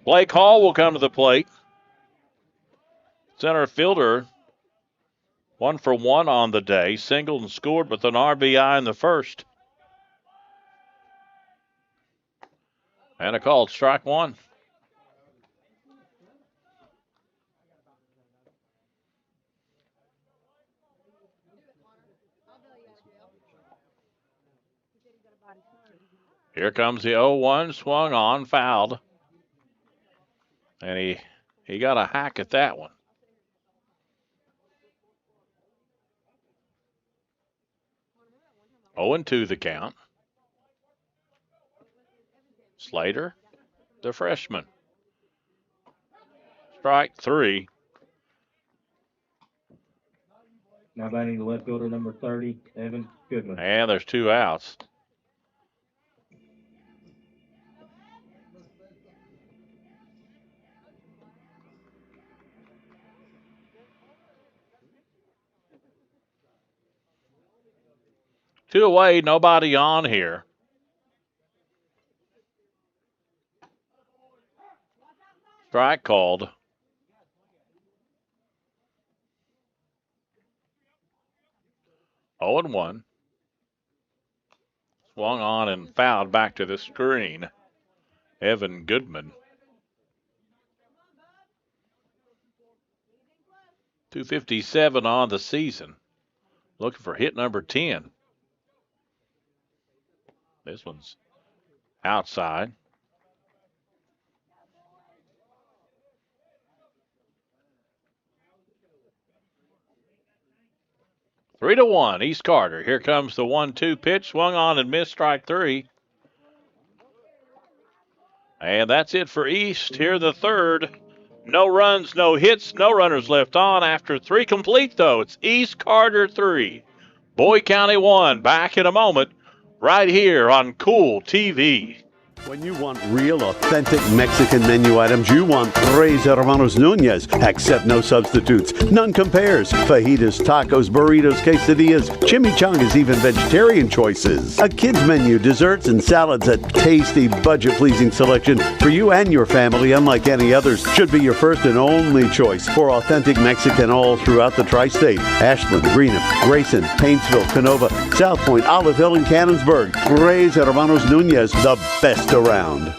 Speaker 2: Blake Hall will come to the plate. Center fielder, 1 for 1 on the day. Singled and scored with an RBI in the first. And a called strike one. Here comes the 0-1, swung on, fouled. And he got a hack at that one. Oh, 0-2 the count. Slater, the freshman. Strike 3.
Speaker 5: Now batting the left fielder, number 30, Evan Goodman.
Speaker 2: And there's 2 outs. 2 away, nobody on here. Strike called. Oh and 1. Swung on and fouled back to the screen. Evan Goodman. 257 on the season. Looking for hit number 10. This one's outside. Three to 1, East Carter. Here comes the 1-2 pitch. Swung on and missed, strike 3. And that's it for East. Here the third. No runs, no hits, no runners left on. After 3 complete, though, it's East Carter 3. Boyd County 1. Back in a moment, right here on Kool TV.
Speaker 14: When you want real, authentic Mexican menu items, you want Tres Hermanos Nunez. Accept no substitutes. None compares. Fajitas, tacos, burritos, quesadillas, chimichangas, even vegetarian choices. A kids menu, desserts and salads, a tasty, budget-pleasing selection for you and your family, unlike any others. Should be your first and only choice for authentic Mexican all throughout the tri-state. Ashland, Greenup, Grayson, Paintsville, Canova, South Point, Olive Hill, and Cannonsburg. Tres Hermanos Nunez, the best around.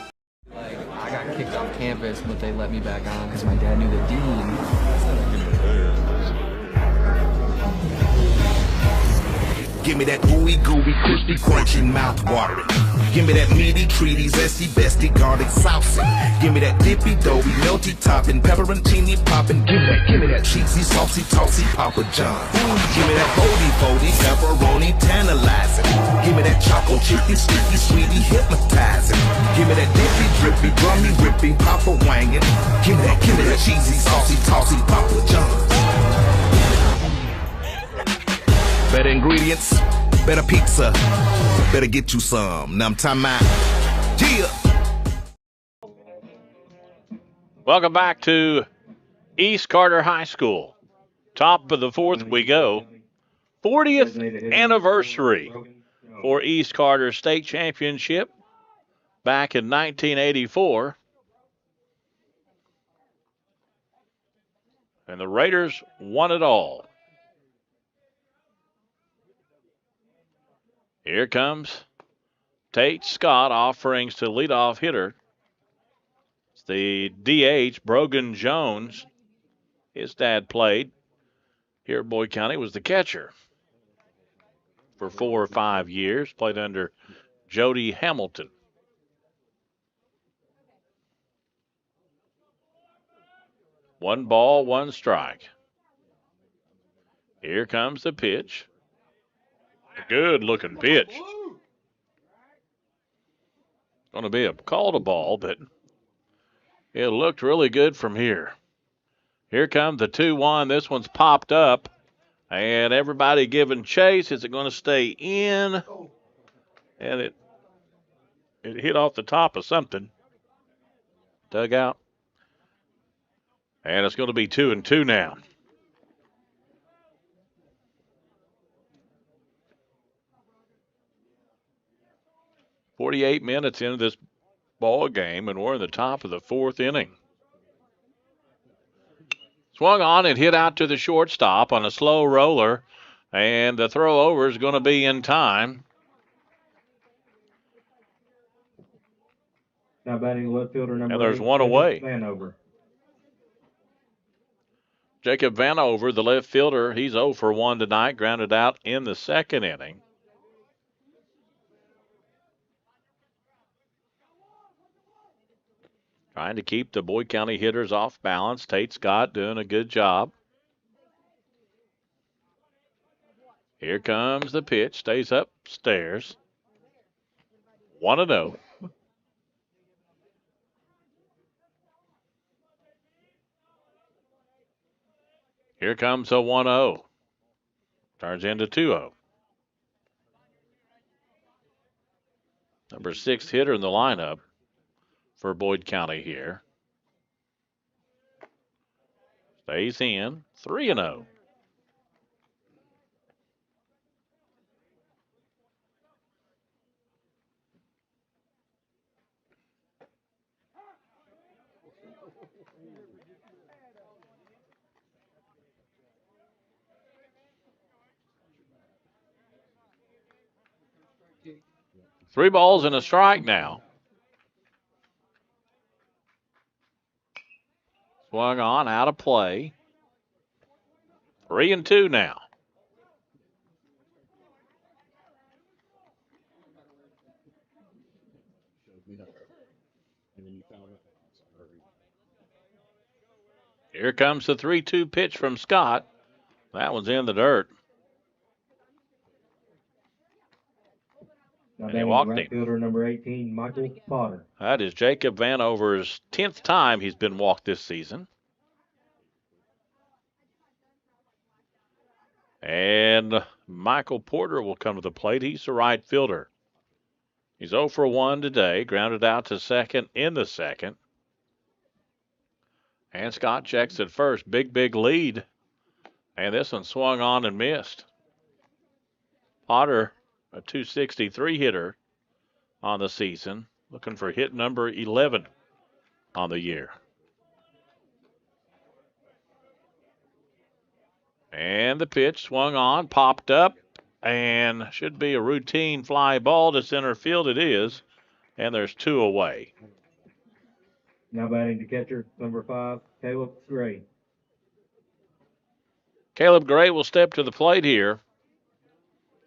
Speaker 12: I got kicked off campus, but they let me back on because my dad knew the dean.
Speaker 13: Give me that ooey gooey, crispy, crunchy, mouth watering. Give me that meaty, treaty, zesty, bestie, garlic saucy. Give me that dippy, doughy, melty topping, pepperoncini popping. Give me that cheesy, saucy, tossy, Papa John's. Give me that foldy, pepperoni, tantalizing. Give me that choco chicky, sticky, sweetie, hypnotizing. Give me that dippy, drippy, drummy, ripping, Papa wanging. Give me that cheesy, saucy, tossy, Papa John's. Better ingredients, better pizza, better get you some. Now I'm talking about, yeah.
Speaker 2: Welcome back to East Carter High School. Top of the 4th we go. 40th anniversary for East Carter State Championship back in 1984. And the Raiders won it all. Here comes Tate Scott, offerings to leadoff hitter. It's the DH, Brogan Jones. His dad played here at Boyd County, was the catcher for 4 or 5 years, played under Jody Hamilton. One ball, one strike. Here comes the pitch. A good-looking pitch. Going to be called a ball, but it looked really good from here. Here comes the 2-1. This one's popped up, and everybody giving chase. Is it going to stay in? And it hit off the top of something. Dug out. And it's going to be 2-2 now. "48 minutes into this ball game, and we're in the top of the 4th inning." Swung on and hit out to the shortstop on a slow roller, and the throw over is going to be in time.
Speaker 5: Now batting left fielder number 8.
Speaker 2: And there's one away.
Speaker 5: Vanover.
Speaker 2: Jacob Vanover, the left fielder, he's 0 for 1 tonight, grounded out in the 2nd inning. Trying to keep the Boyd County hitters off balance. Tate Scott doing a good job. Here comes the pitch. Stays upstairs. 1-0. Here comes a 1-0. Turns into 2-0. Number 6 hitter in the lineup for Boyd County here. Stays in. 3-0. Three balls and a strike now. Swung on, out of play. 3-2 now. Here comes the 3-2 pitch from Scott. That one's in the dirt.
Speaker 5: Now
Speaker 2: And he
Speaker 5: batting
Speaker 2: walked
Speaker 5: right
Speaker 2: him.
Speaker 5: fielder number 18, Michael Potter.
Speaker 2: That is Jacob Vanover's 10th time he's been walked this season. And Michael Porter will come to the plate. He's the right fielder. He's 0 for 1 today, grounded out to second in the second. And Scott checks at first. Big lead. And this one swung on and missed. Potter, a .263 hitter on the season, looking for hit number 11 on the year. And the pitch swung on, popped up, and should be a routine fly ball to center field. It is, and there's 2 away.
Speaker 5: Now batting to catcher number 5, Caleb Gray.
Speaker 2: Caleb Gray will step to the plate here.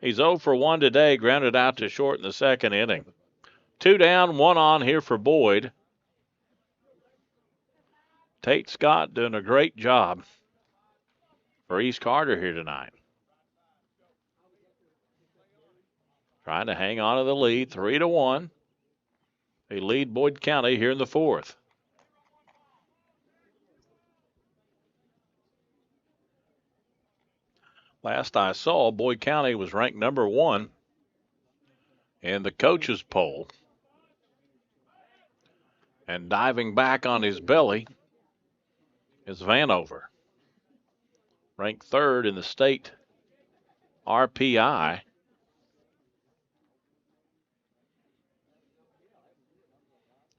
Speaker 2: He's 0 for 1 today, grounded out to short in the second inning. 2 down, 1 on here for Boyd. Tate Scott doing a great job for East Carter here tonight. Trying to hang on to the lead, 3-1. They lead Boyd County here in the 4th. Last I saw, Boyd County was ranked number 1 in the coaches poll. And diving back on his belly is Vanover, ranked 3rd in the state RPI.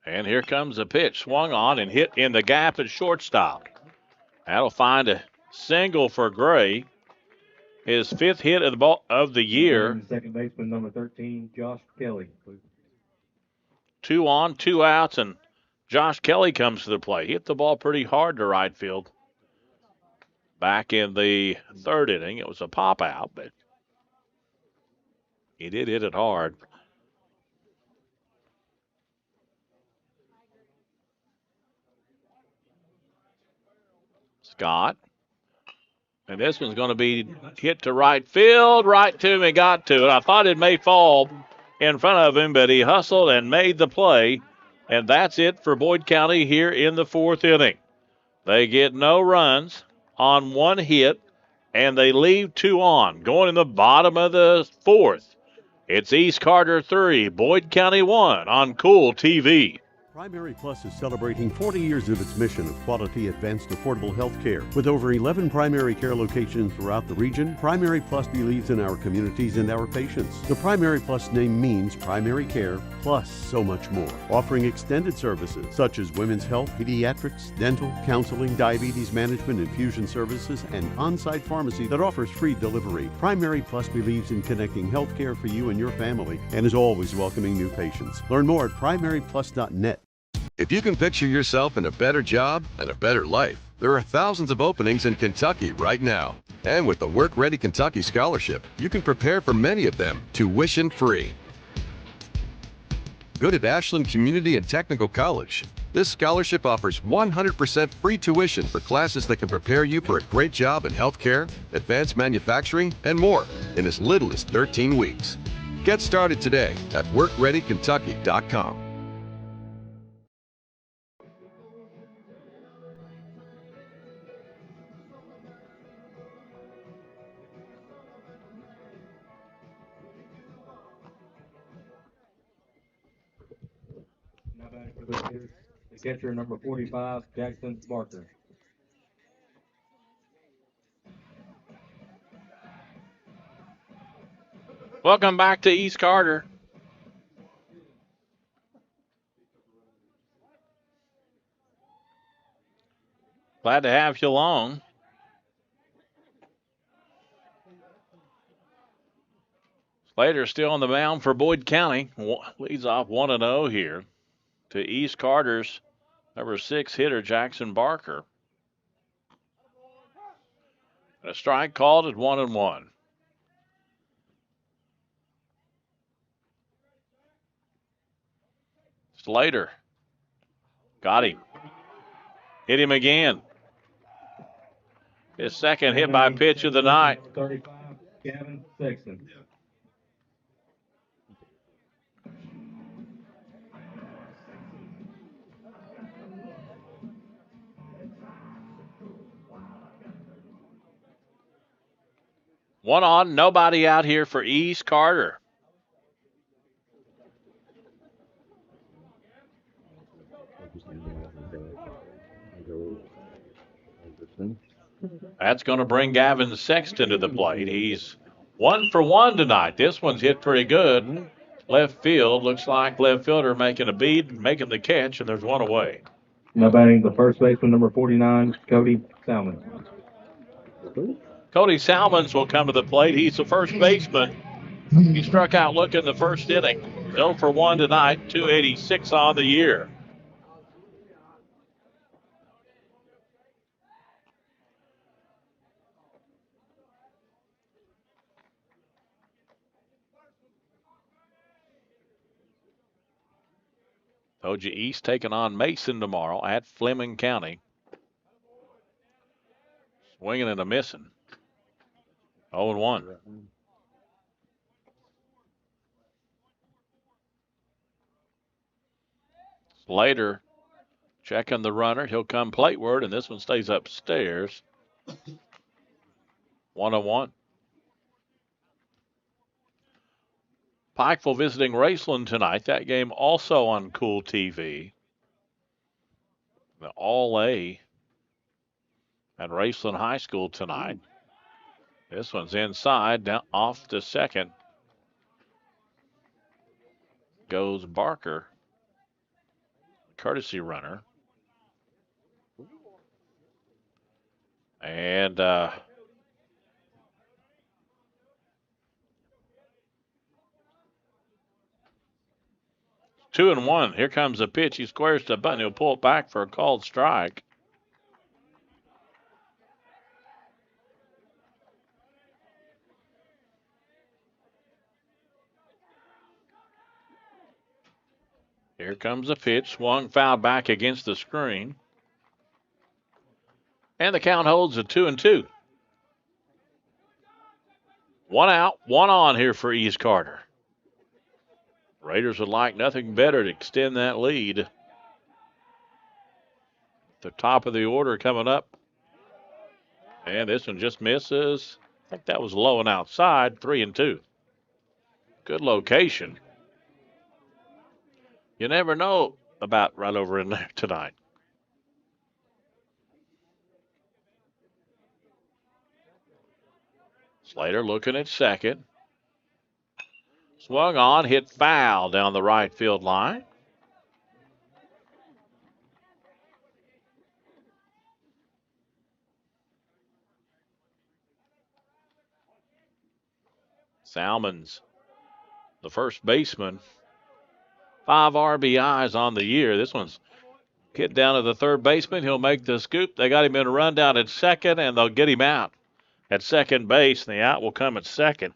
Speaker 2: And here comes the pitch, swung on and hit in the gap at shortstop. That'll find a single for Gray. His 5th hit of the year.
Speaker 5: Second baseman number 13, Josh Kelly.
Speaker 2: 2 on, 2 outs, and Josh Kelly comes to the plate. Hit the ball pretty hard to right field. Back in the 3rd inning, it was a pop out, but he did hit it hard. Scott. And this one's going to be hit to right field. Right to him, he got to it. I thought it may fall in front of him, but he hustled and made the play. And that's it for Boyd County here in the 4th inning. They get no runs on 1 hit, and they leave 2 on. Going in the bottom of the 4th, it's East Carter 3, Boyd County 1 on Kool TV.
Speaker 14: Primary Plus is celebrating 40 years of its mission of quality, advanced, affordable health care. With over 11 primary care locations throughout the region, Primary Plus believes in our communities and our patients. The Primary Plus name means primary care plus so much more. Offering extended services such as women's health, pediatrics, dental, counseling, diabetes management, infusion services, and on-site pharmacy that offers free delivery. Primary Plus believes in connecting health care for you and your family and is always welcoming new patients. Learn more at primaryplus.net.
Speaker 11: If you can picture yourself in a better job and a better life, there are thousands of openings in Kentucky right now. And with the Work Ready Kentucky Scholarship, you can prepare for many of them tuition-free. Good at Ashland Community and Technical College. This scholarship offers 100% free tuition for classes that can prepare you for a great job in healthcare, advanced manufacturing, and more in as little as 13 weeks. Get started today at workreadykentucky.com.
Speaker 5: Now batting for the catcher number 45, Jackson Barker.
Speaker 2: Welcome back to East Carter. Glad to have you along. Slater still on the mound for Boyd County. Leads off 1-0 here to East Carter's number 6 hitter, Jackson Barker. A strike called at 1-1. Slater got him. Hit him again. His second hit by pitch of the night.
Speaker 5: 35, Gavin Sexton.
Speaker 2: One on, nobody out here for East Carter. That's going to bring Gavin Sexton to the plate. He's 1 for 1 tonight. This one's hit pretty good. Left field, looks like left fielder making a bead, making the catch, and there's one away.
Speaker 5: Now batting the first baseman, number 49, Cody Salmon.
Speaker 2: Cody Salmons will come to the plate. He's the first baseman. He struck out looking the first inning. 0 for 1 tonight, 286 on the year. Told you East taking on Mason tomorrow at Fleming County. Swinging and a missing. 0-1. Slater checking the runner. He'll come plateward, and this one stays upstairs. 1-1. Pikeville visiting Raceland tonight. That game also on Kool TV. The All-A at Raceland High School tonight. This one's inside, down off to second. Goes Barker, courtesy runner. And 2-1. Here comes the pitch. He squares the button. He'll pull it back for a called strike. Here comes the pitch. Swung foul back against the screen. And the count holds at 2-2. 1 out, 1 on here for East Carter. Raiders would like nothing better to extend that lead. The top of the order coming up. And this one just misses. I think that was low and outside, 3-2. Good location. You never know about right over in there tonight. Slater looking at second. Swung on, hit foul down the right field line. Salmons, the first baseman. 5 RBIs on the year. This one's hit down to the third baseman. He'll make the scoop. They got him in a run down at second, and they'll get him out at second base, and the out will come at second.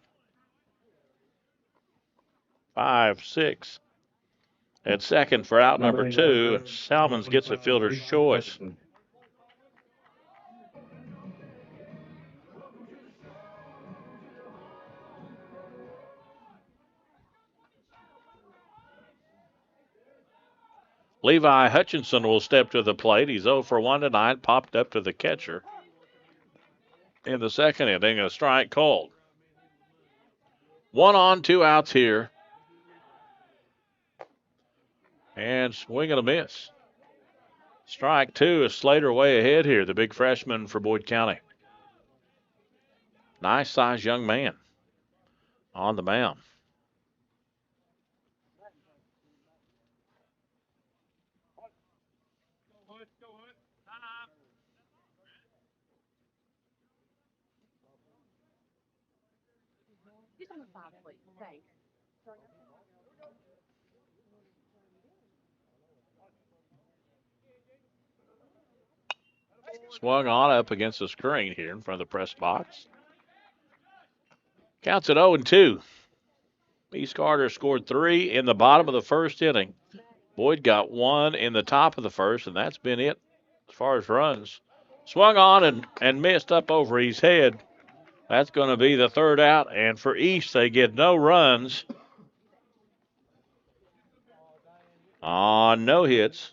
Speaker 2: 5-6 at second for out number 2. And Salmons gets a fielder's choice. Levi Hutchinson will step to the plate. He's 0 for 1 tonight, popped up to the catcher. In the second inning, a strike called. 1 on, 2 outs here. And swing and a miss. Strike 2 is Slater way ahead here, the big freshman for Boyd County. Nice sized young man on the mound. Swung on up against the screen here in front of the press box. Counts at 0-2. East Carter scored 3 in the bottom of the first inning. Boyd got 1 in the top of the first, and that's been it as far as runs. Swung on and missed up over his head. That's going to be the third out, and for East, they get no runs on no hits.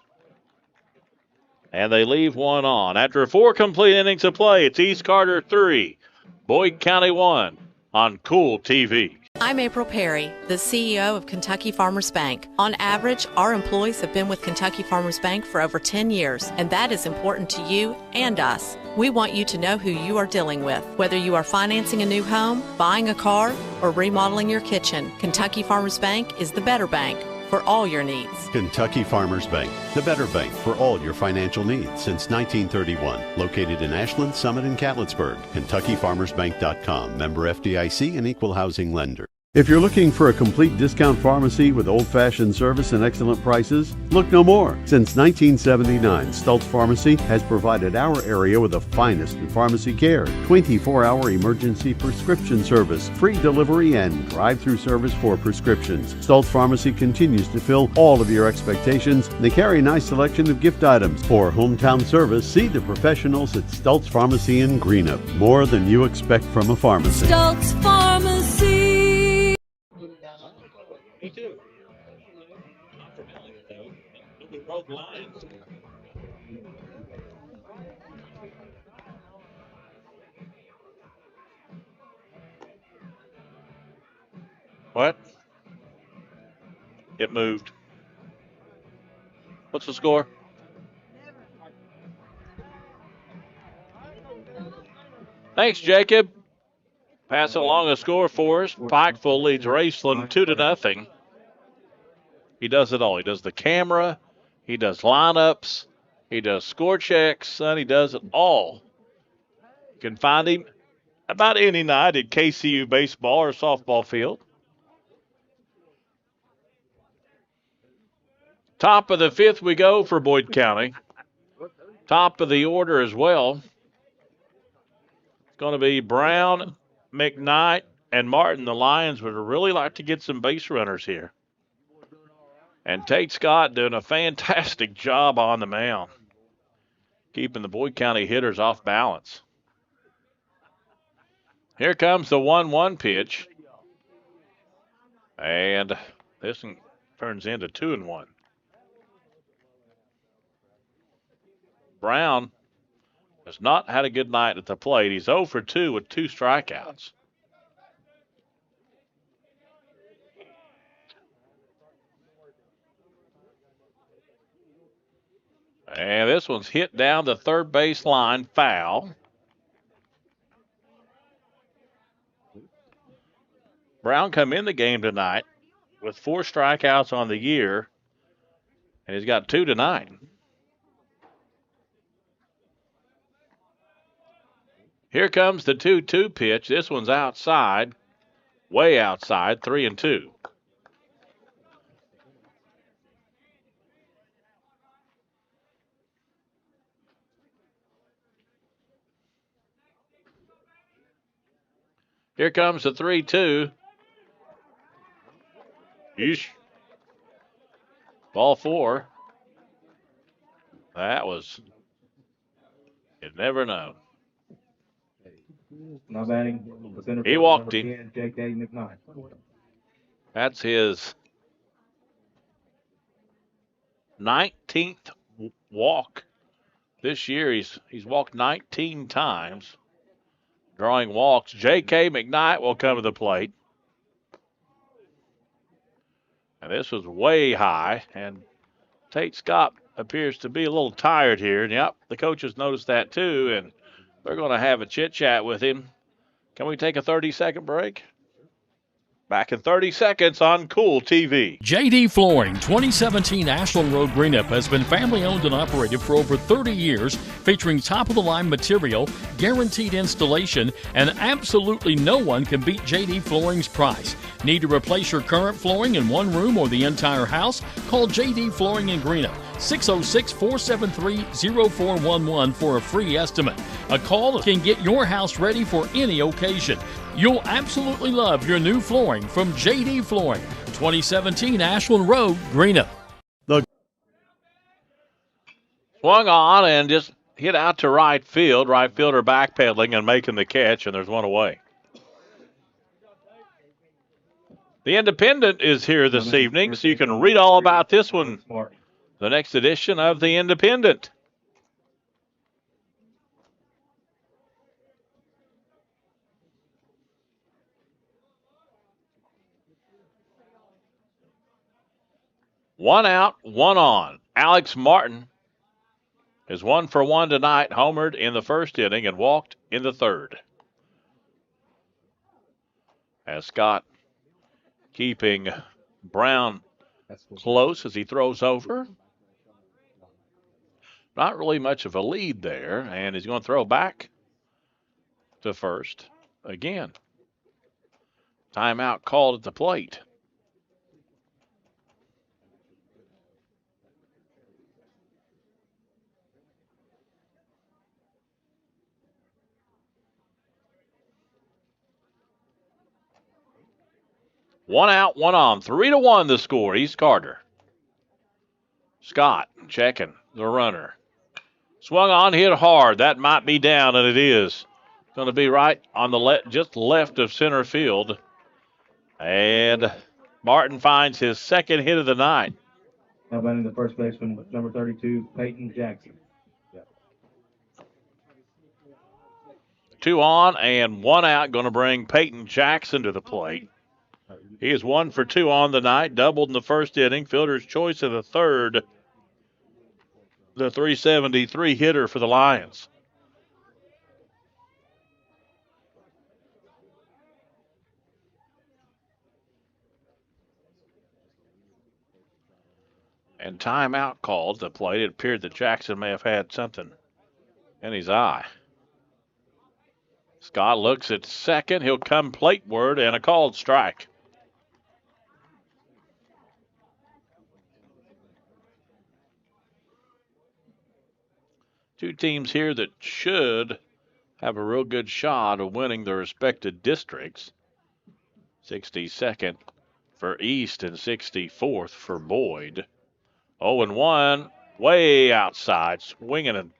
Speaker 2: And they leave one on. After 4 complete innings of play, it's East Carter 3, Boyd County 1 on Kool TV.
Speaker 15: I'm April Perry, the CEO of Kentucky Farmers Bank. On average, our employees have been with Kentucky Farmers Bank for over 10 years, and that is important to you and us. We want you to know who you are dealing with. Whether you are financing a new home, buying a car, or remodeling your kitchen, Kentucky Farmers Bank is the better bank for all your needs.
Speaker 16: Kentucky Farmers Bank, the better bank for all your financial needs since 1931. Located in Ashland, Summit, and Catlettsburg. KentuckyFarmersBank.com. Member FDIC and equal housing lender.
Speaker 14: If you're looking for a complete discount pharmacy with old-fashioned service and excellent prices, look no more. Since 1979, Stultz Pharmacy has provided our area with the finest in pharmacy care, 24-hour emergency prescription service, free delivery, and drive-through service for prescriptions. Stultz Pharmacy continues to fill all of your expectations. They carry a nice selection of gift items. For hometown service, see the professionals at Stultz Pharmacy in Greenup. More than you expect from a pharmacy.
Speaker 20: Stultz Pharmacy.
Speaker 2: Me too. We broke lines. What? It moved. What's the score? Thanks, Jacob. Passing along a score for us. Pikeville leads Raceland 2-0. He does it all. He does the camera. He does lineups. He does score checks. Son, he does it all. You can find him about any night at KCU baseball or softball field. Top of the 5th we go for Boyd County. Top of the order as well. It's going to be Brown, McKnight, and Martin. The Lions would really like to get some base runners here. And Tate Scott doing a fantastic job on the mound, keeping the Boyd County hitters off balance. Here comes the 1-1 pitch. And this one turns into 2-1. Brown has not had a good night at the plate. He's 0 for 2 with 2 strikeouts. And this one's hit down the third base line, foul. Brown come in the game tonight with 4 strikeouts on the year, and he's got 2 tonight. Here comes the 2-2 pitch. This one's outside, way outside, 3-2. Here comes the 3-2. Yeesh. Ball 4. That was, you never know.
Speaker 5: Now batting.
Speaker 2: He walked him.
Speaker 5: Jake McKnight.
Speaker 2: That's his 19th walk this year. He's walked 19 times, drawing walks. J.K. McKnight will come to the plate. And this was way high, and Tate Scott appears to be a little tired here. And yep, the coaches noticed that too, and they're going to have a chit-chat with him. Can we take a 30-second break? Back in 30 seconds on Kool TV.
Speaker 8: JD Flooring, 2017 Ashland Road Greenup has been family owned and operated for over 30 years, featuring top-of-the-line material, guaranteed installation, and absolutely no one can beat JD Flooring's price. Need to replace your current flooring in one room or the entire house? Call JD Flooring in Greenup, 606-473-0411 for a free estimate. A call can get your house ready for any occasion. You'll absolutely love your new flooring from JD Flooring, 2017 Ashland Road, Greenup.
Speaker 2: Swung on and just hit out to right field. Right fielder backpedaling and making the catch, and there's one away. The Independent is here this evening, so you can read all about this one. The next edition of the Independent. One out, one on. Alex Martin is 1 for 1 tonight, homered in the first inning and walked in the third. As Scott keeping Brown close as he throws over. Not really much of a lead there, and he's going to throw back to first again. Timeout called at the plate. One out, one on. 3-1 the score. East Carter. Scott checking the runner. Swung on, hit hard. That might be down, and it is. Going to be right on the just left of center field. And Martin finds his second hit of the night.
Speaker 5: Now batting the first baseman, number 32, Peyton Jackson.
Speaker 2: 2 on and 1 out. Going to bring Peyton Jackson to the plate. He is 1 for 2 on the night, doubled in the first inning. Fielder's choice in the third. The 373 hitter for the Lions. And timeout called at the plate. It appeared that Jackson may have had something in his eye. Scott looks at second. He'll come plateward and a called strike. Two teams here that should have a real good shot of winning their respective districts. 62nd for East and 64th for Boyd. 0-1, way outside, swinging and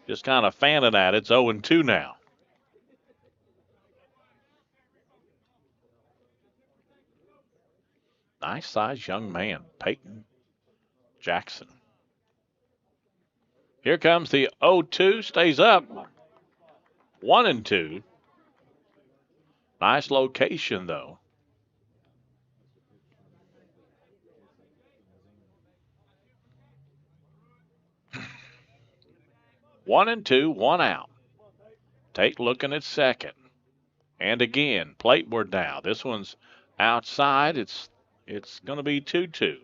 Speaker 2: just kind of fanning at it. It's 0-2 now. Nice sized young man, Peyton Jackson. Here comes the 0-2, stays up. 1-2. Nice location, though. One and two, 1 out. Tate looking at second. And again, plateward now. This one's outside. It's going to be 2-2.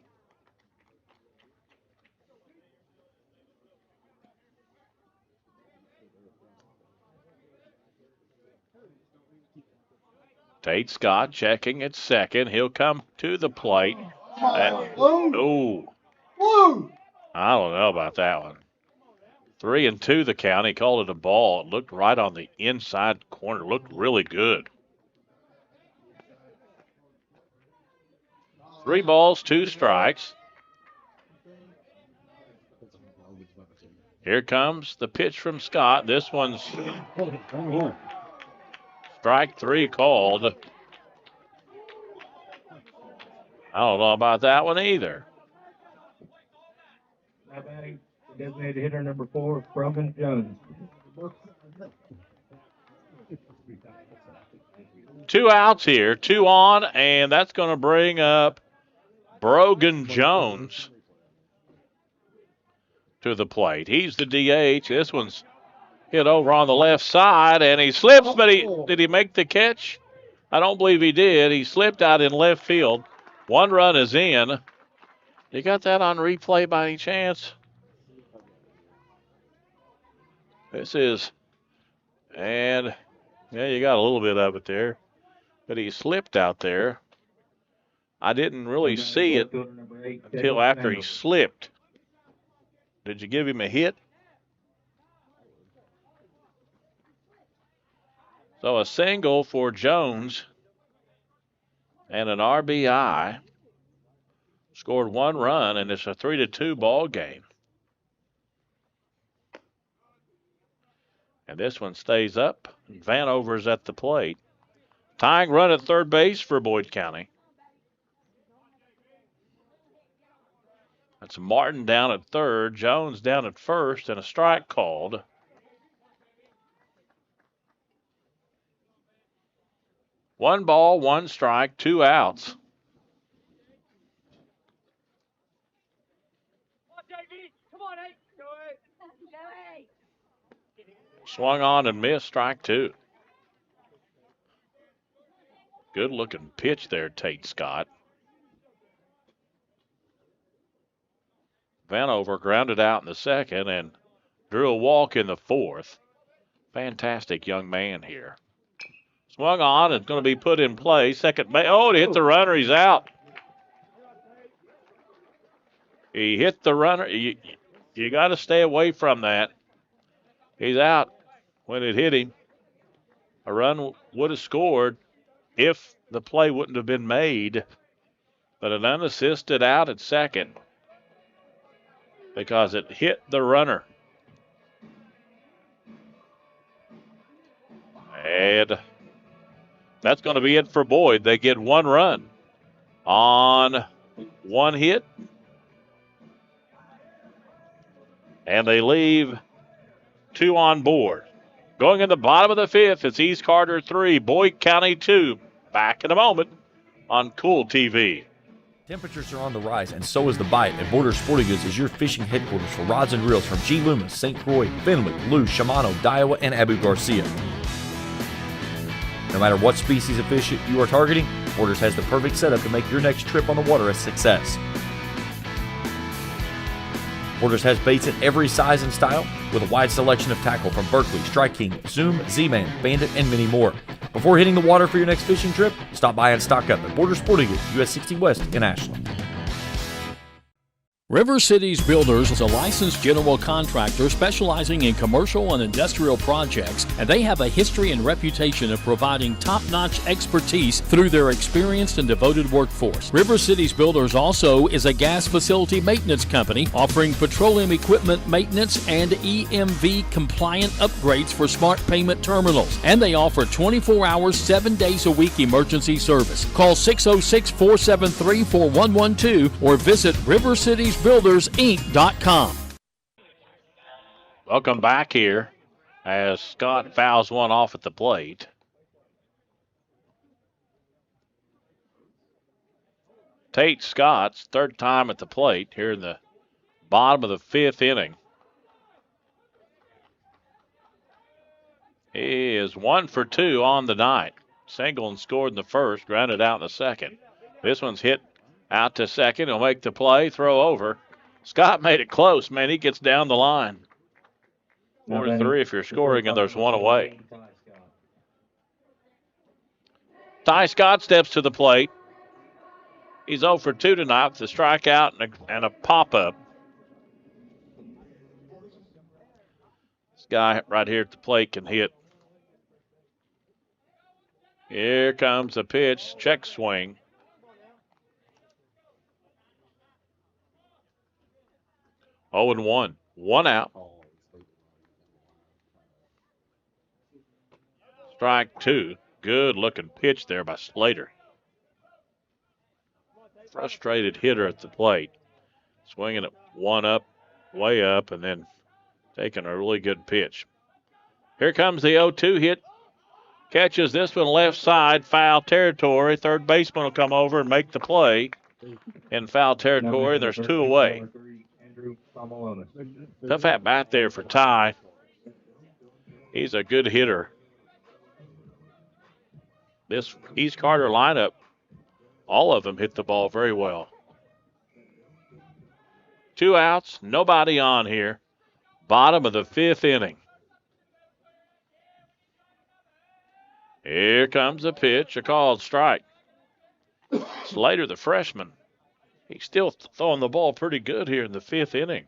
Speaker 2: Tate Scott checking at second. He'll come to the plate. Oh, I don't know about that one. 3-2 the count. He called it a ball. It looked right on the inside corner. Looked really good. 3 balls, 2 strikes. Here comes the pitch from Scott. This one's strike 3 called. I don't know about that one either.
Speaker 5: Now batting, designated hitter number 4, Brogan Jones.
Speaker 2: 2 outs here, 2 on, and that's going to bring up Brogan Jones to the plate. He's the DH. This one's hit over on the left side, and he slips, but did he make the catch? I don't believe he did. He slipped out in left field. 1 run is in. You got that on replay by any chance? And yeah, you got a little bit of it there. But he slipped out there. I didn't really see it until after he slipped. Did you give him a hit? So a single for Jones and an RBI. Scored 1 run, and it's a 3-2 ball game. And this one stays up. Vanover's at the plate. Tying run at third base for Boyd County. That's Martin down at third, Jones down at first, and a strike called. One ball, 1 strike, 2 outs. Swung on and missed, strike 2. Good looking pitch there, Tate Scott. Vanover grounded out in the second and drew a walk in the 4th. Fantastic young man here. Swung on, it's going to be put in play. Second base. Oh, it hit the runner. He's out. He hit the runner. You got to stay away from that. He's out when it hit him. A run would have scored if the play wouldn't have been made. But an unassisted out at second because it hit the runner. And that's going to be it for Boyd. They get 1 run on 1 hit. And they leave 2 on board. Going in the bottom of the 5th, it's East Carter 3, Boyd County 2. Back in a moment on Kool TV.
Speaker 1: Temperatures are on the rise, and so is the bite, and Border Sporting Goods is your fishing headquarters for rods and reels from G. Loomis, St. Croix, Findlay, Lou, Shimano, Daiwa, and Abu Garcia. No matter what species of fish you are targeting, Borders has the perfect setup to make your next trip on the water a success. Borders has baits in every size and style, with a wide selection of tackle from Berkley, Strike King, Zoom, Z-Man, Bandit, and many more. Before hitting the water for your next fishing trip, stop by and stock up at Border Sporting Goods, US 60 West in Ashland.
Speaker 8: River Cities Builders is a licensed general contractor specializing in commercial and industrial projects, and they have a history and reputation of providing top-notch expertise through their experienced and devoted workforce. River Cities Builders also is a gas facility maintenance company offering petroleum equipment maintenance and EMV compliant upgrades for smart payment terminals, and they offer 24 hours, 7 days a week emergency service. Call 606-473-4112 or visit RiverCitiesBuildersInc.com.
Speaker 2: Welcome back here as Scott fouls one off at the plate. Tate Scott's 3rd time at the plate here in the bottom of the 5th inning. He is 1 for 2 on the night. Single and scored in the 1st, grounded out in the 2nd. This one's hit out to second. He'll make the play, throw over. Scott made it close, man. He gets down the line. 4-3 if you're scoring and there's 1 away. Ty Scott steps to the plate. He's 0 for 2 tonight with a strikeout and a pop-up. This guy right here at the plate can hit. Here comes the pitch, check swing. 0-1, 1 out. Strike 2. Good looking pitch there by Slater. Frustrated hitter at the plate. Swinging it 1 up, way up, and then taking a really good pitch. Here comes the 0-2 hit. Catches this one left side, foul territory. Third baseman will come over and make the play. In foul territory, there's 2 away. Tough at bat there for Ty. He's a good hitter. this East Carter lineup, all of them hit the ball very well. 2 outs, nobody on here. Bottom of the 5th inning. Here comes the pitch, a called strike. Slater, the freshman, he's still throwing the ball pretty good here in the 5th inning.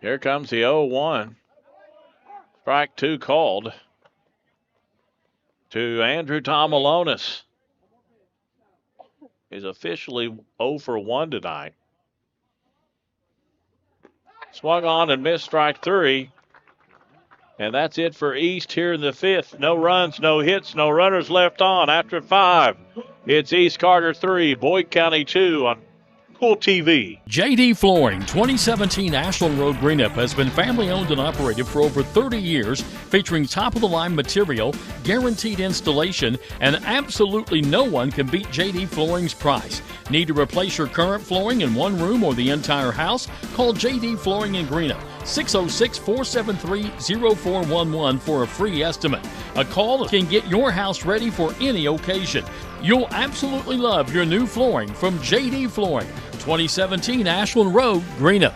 Speaker 2: Here comes the 0-1. Strike 2 called to Andrew Tomalonis. He's officially 0 for 1 tonight. Swung on and missed strike 3. And that's it for East here in the 5th. No runs, no hits, no runners left on. After 5, it's East Carter 3, Boyd County 2 on Kool TV.
Speaker 8: JD Flooring, 2017 Ashland Road Greenup has been family owned and operated for over 30 years, featuring top-of-the-line material, guaranteed installation, and absolutely no one can beat JD Flooring's price. Need to replace your current flooring in one room or the entire house? Call JD Flooring in Greenup, 606-473-0411 for a free estimate. A call that can get your house ready for any occasion. You'll absolutely love your new flooring from JD Flooring, 2017 Ashland Road, Greenup.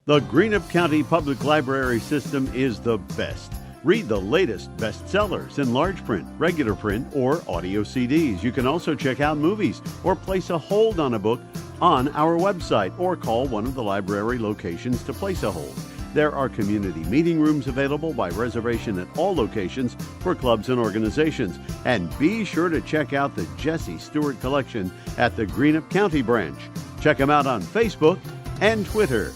Speaker 14: The Greenup County Public Library system is the best. Read the latest bestsellers in large print, regular print, or audio CDs. You can also check out movies or place a hold on a book on our website or call one of the library locations to place a hold. There are community meeting rooms available by reservation at all locations for clubs and organizations. And be sure to check out the Jesse Stewart collection at the Greenup County branch. Check them out on Facebook and Twitter.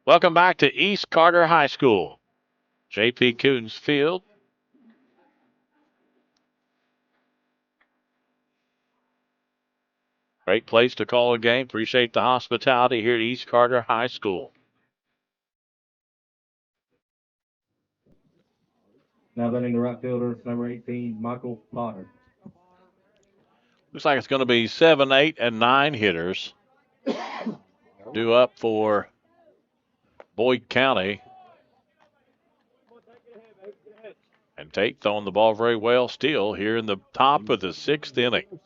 Speaker 2: Welcome back to East Carter High School. J.P. Coons Field. Great place to call a game. Appreciate the hospitality here at East Carter High School.
Speaker 5: Now batting the right fielder, number 18, Michael Potter.
Speaker 2: Looks like it's going to be 7, 8, and 9 hitters due up for Boyd County. And Tate throwing the ball very well still here in the top of the 6th inning.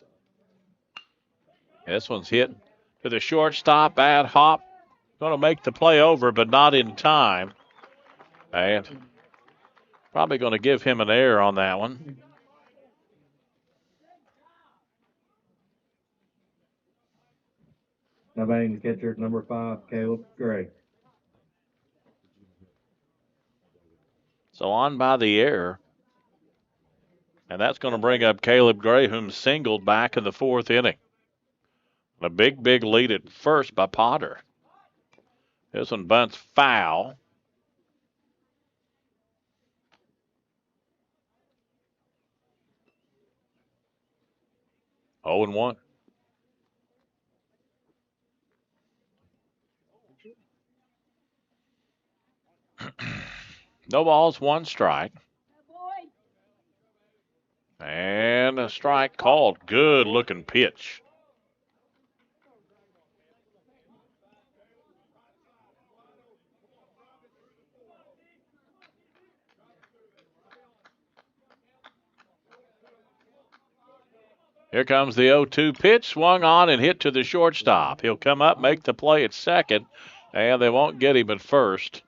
Speaker 2: This one's hit to the shortstop, bad hop. Going to make the play over, but not in time. And probably going to give him an error on that one.
Speaker 5: Now batting the catcher, number 5, Caleb Gray.
Speaker 2: So on by the error. And that's going to bring up Caleb Gray, whom singled back in the 4th inning. A big, big lead at first by Potter. This one bunts foul. Oh and 1. No balls, 1 strike. And a strike called. Good looking pitch. Here comes the 0-2 pitch, swung on and hit to the shortstop. He'll come up, make the play at second, and they won't get him at first.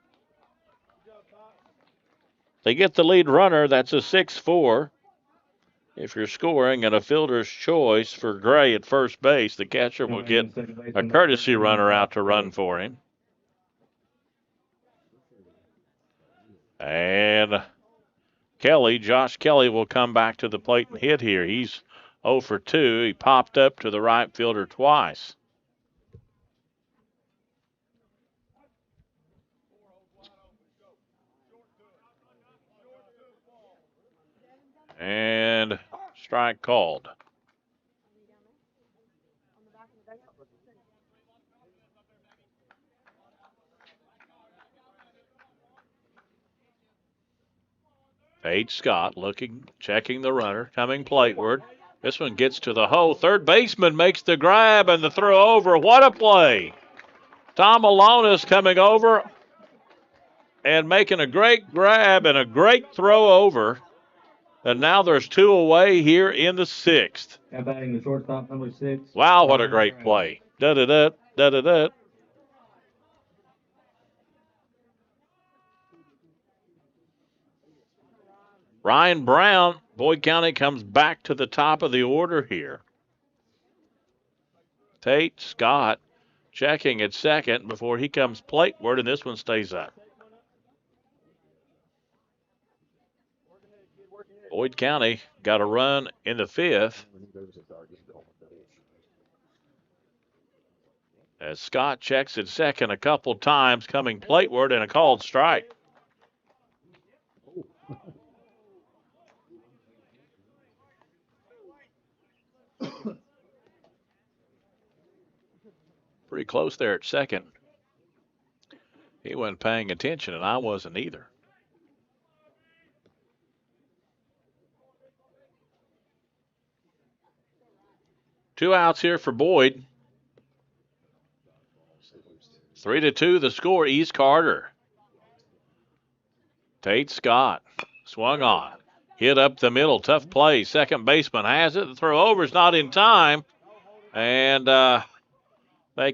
Speaker 2: They get the lead runner. That's a 6-4. If you're scoring and a fielder's choice for Gray at first base, the catcher will get a courtesy runner out to run for him. And Josh Kelly will come back to the plate and hit here. He's 0 for 2. He popped up to the right fielder twice. And strike called. Paige Scott checking the runner, coming plateward. This one gets to the hole. Third baseman makes the grab and the throw over. What a play. Tom Alonis coming over and making a great grab and a great throw over. And now there's 2 away here in the 6th.
Speaker 5: Now batting the shortstop, number 6.
Speaker 2: Wow, what a great play. Da-da-da, da-da-da. Ryan Brown, Boyd County comes back to the top of the order here. Tate Scott checking at second before he comes plateward, and this one stays up. Boyd County got a run in the 5th as Scott checks at second a couple times, coming plateward, and a called strike. Pretty close there at second. He wasn't paying attention, and I wasn't either. Two outs here for Boyd. 3-2 the score. East Carter. Tate Scott swung on. Hit up the middle. Tough play. Second baseman has it. The throw over is not in time. And they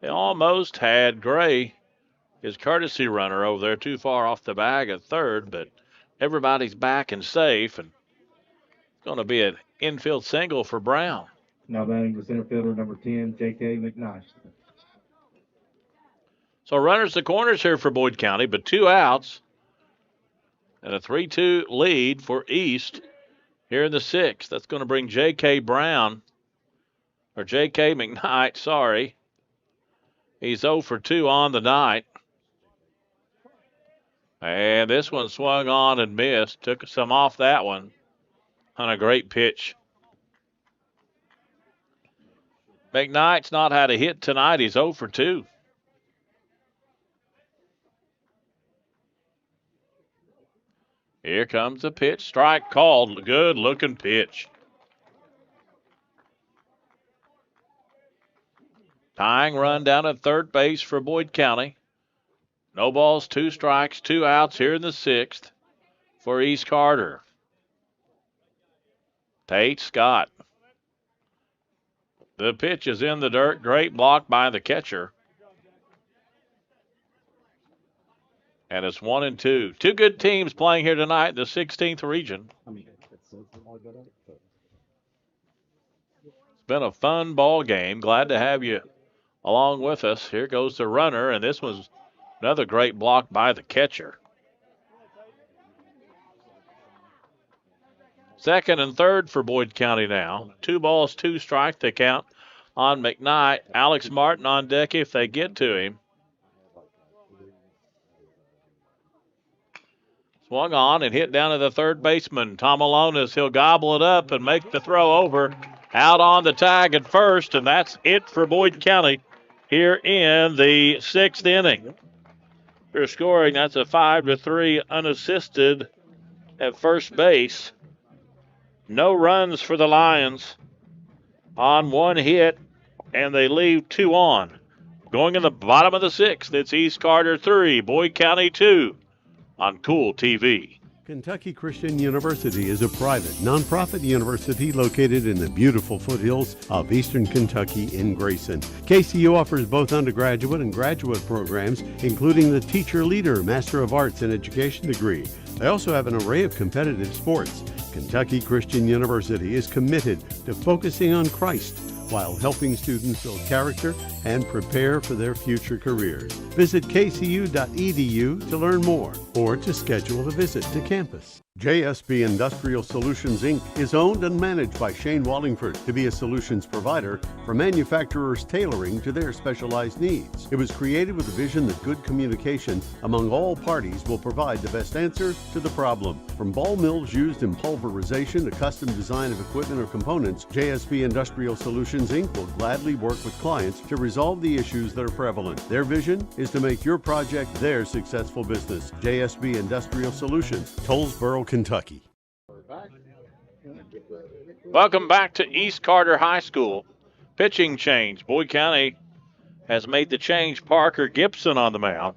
Speaker 2: almost had Gray, his courtesy runner, over there too far off the bag at third, but everybody's back and safe, and it's going to be an infield single for Brown.
Speaker 5: Now batting the center fielder, number 10, J.K. McKnight.
Speaker 2: So runners the corners here for Boyd County, but 2 outs and a 3-2 lead for East here in the 6th. That's going to bring J.K. McKnight, sorry. He's 0 for 2 on the night. And this one swung on and missed. Took some off that one on a great pitch. McKnight's not had a hit tonight. He's 0 for 2. Here comes the pitch. Strike called. Good looking pitch. Tying run down at third base for Boyd County. No balls, 2 strikes, 2 outs here in the 6th for East Carter. Tate Scott. The pitch is in the dirt. Great block by the catcher. And it's 1-2. 2 good teams playing here tonight in the 16th region. It's been a fun ball game. Glad to have you along with us. Here goes the runner, and this was another great block by the catcher. Second and third for Boyd County now. 2 balls, 2 strikes. They count on McKnight. Alex Martin on deck if they get to him. Swung on and hit down to the third baseman. Tom Alonis, he'll gobble it up and make the throw over. Out on the tag at first, and that's it for Boyd County here in the 6th inning. They're scoring, that's a 5-3 unassisted at first base. No runs for the Lions on 1 hit, and they leave 2 on. Going in the bottom of the 6th, it's East Carter 3, Boyd County 2 on Kool TV.
Speaker 14: Kentucky Christian University is a private, nonprofit university located in the beautiful foothills of eastern Kentucky in Grayson. KCU offers both undergraduate and graduate programs, including the Teacher Leader Master of Arts in Education degree. They also have an array of competitive sports. Kentucky Christian University is committed to focusing on Christ while helping students build character and prepare for their future careers. Visit kcu.edu to learn more or to schedule a visit to campus. JSB Industrial Solutions, Inc. is owned and managed by Shane Wallingford to be a solutions provider for manufacturers tailoring to their specialized needs. It was created with a vision that good communication among all parties will provide the best answer to the problem. From ball mills used in pulverization to custom design of equipment or components, JSB Industrial Solutions, Inc. will gladly work with clients to resolve the issues that are prevalent. Their vision is to make your project their successful business. JSB Industrial Solutions, Tollsboro, Kentucky.
Speaker 2: Welcome back to East Carter High School. Pitching change. Boyd County has made the change. Parker Gibson on the mound.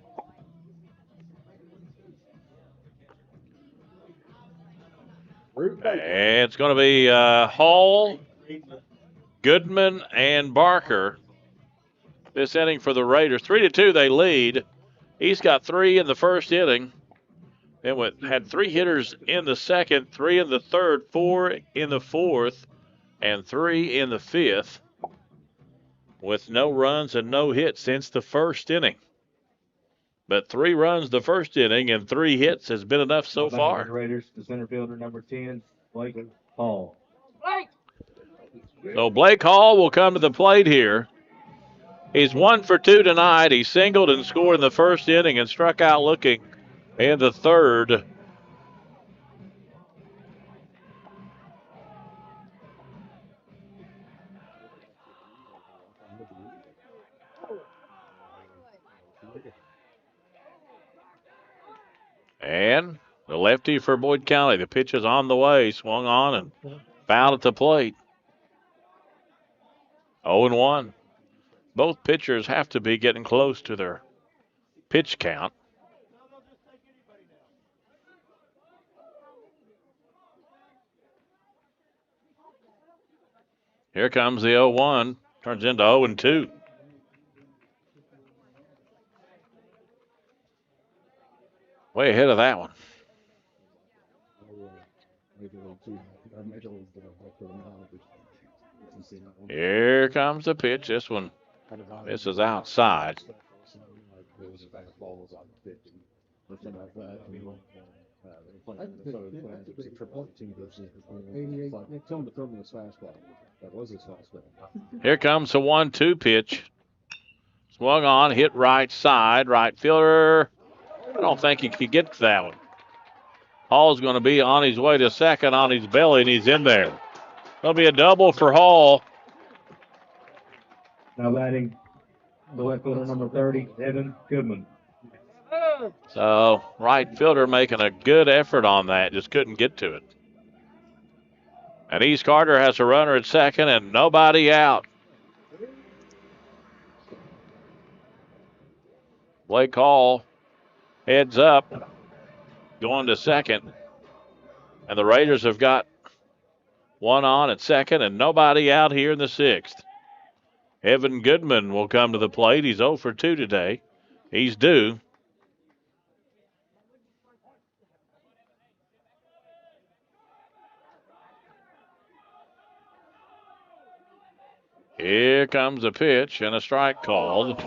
Speaker 2: And it's going to be Hall, Goodman, and Barker this inning for the Raiders. 3-2 they lead. He's got 3 in the first inning. Then had 3 hitters in the second, 3 in the third, 4 in the fourth, and 3 in the fifth, with no runs and no hits since the first inning. But 3 runs the first inning and 3 hits has been enough so far.
Speaker 5: Raiders, the center fielder, number 10, Blake Hall.
Speaker 2: So Blake Hall will come to the plate here. He's 1 for 2 tonight. He singled and scored in the first inning and struck out looking in the third. And the lefty for Boyd County. The pitch is on the way, swung on and fouled at the plate. 0-1. Both pitchers have to be getting close to their pitch count. Here comes the 0-1. Turns into 0-2. Way ahead of that one. Here comes the pitch. This one misses outside. Here comes the 1-2 pitch. Swung on, hit right side. Right fielder. I don't think he could get to that one. Hall's going to be on his way to second on his belly, and he's in there. There'll be a double for Hall.
Speaker 5: Now batting the left fielder, number 30, Evan Goodman.
Speaker 2: So right fielder making a good effort on that, just couldn't get to it. And East Carter has a runner at second and nobody out. Blake Hall heads up, going to second. And the Raiders have got one on at second and nobody out here in the sixth. Evan Goodman will come to the plate. He's 0 for 2 today. He's due. Here comes a pitch and a strike called.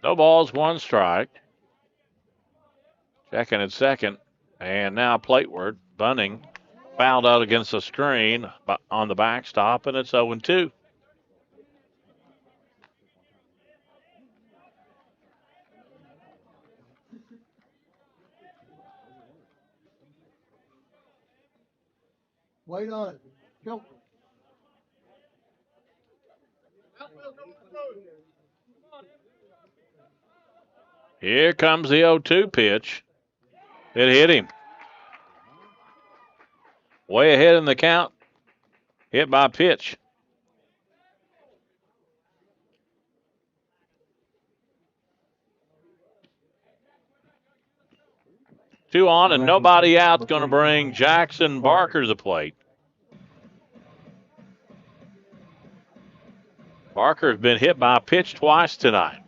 Speaker 2: No balls, 1 strike. Checking at second. And now plateward. Bunning fouled out against the screen on the backstop, and it's 0-2.
Speaker 17: Wait on it. Go.
Speaker 2: Here comes the 0-2 pitch. It hit him. Way ahead in the count. Hit by pitch. Two on and nobody out. Going to bring Jackson Barker to the plate. Barker has been hit by a pitch twice tonight.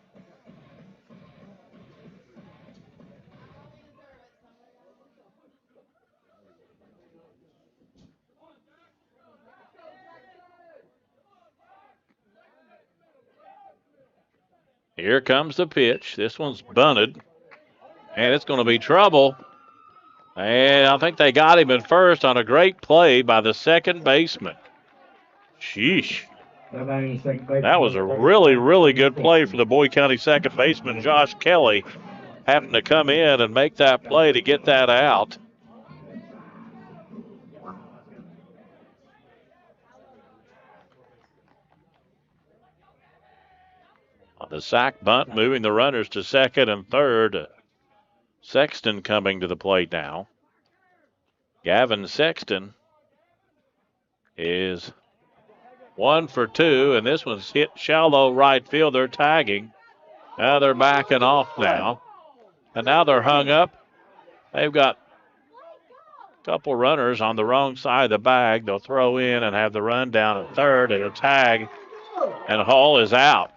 Speaker 2: Here comes the pitch. This one's bunted. And it's going to be trouble. And I think they got him at first on a great play by the second baseman. Sheesh. That was a really, really good play for the Boyd County second baseman, Josh Kelly, having to come in and make that play to get that out. On the The sack bunt moving the runners to second and third. Sexton coming to the plate now. Gavin Sexton is 1 for 2, and this one's hit shallow right field. They're tagging. Now they're backing off now. And now they're hung up. They've got a couple runners on the wrong side of the bag. They'll throw in and have the run down at third and a tag, and Hall is out.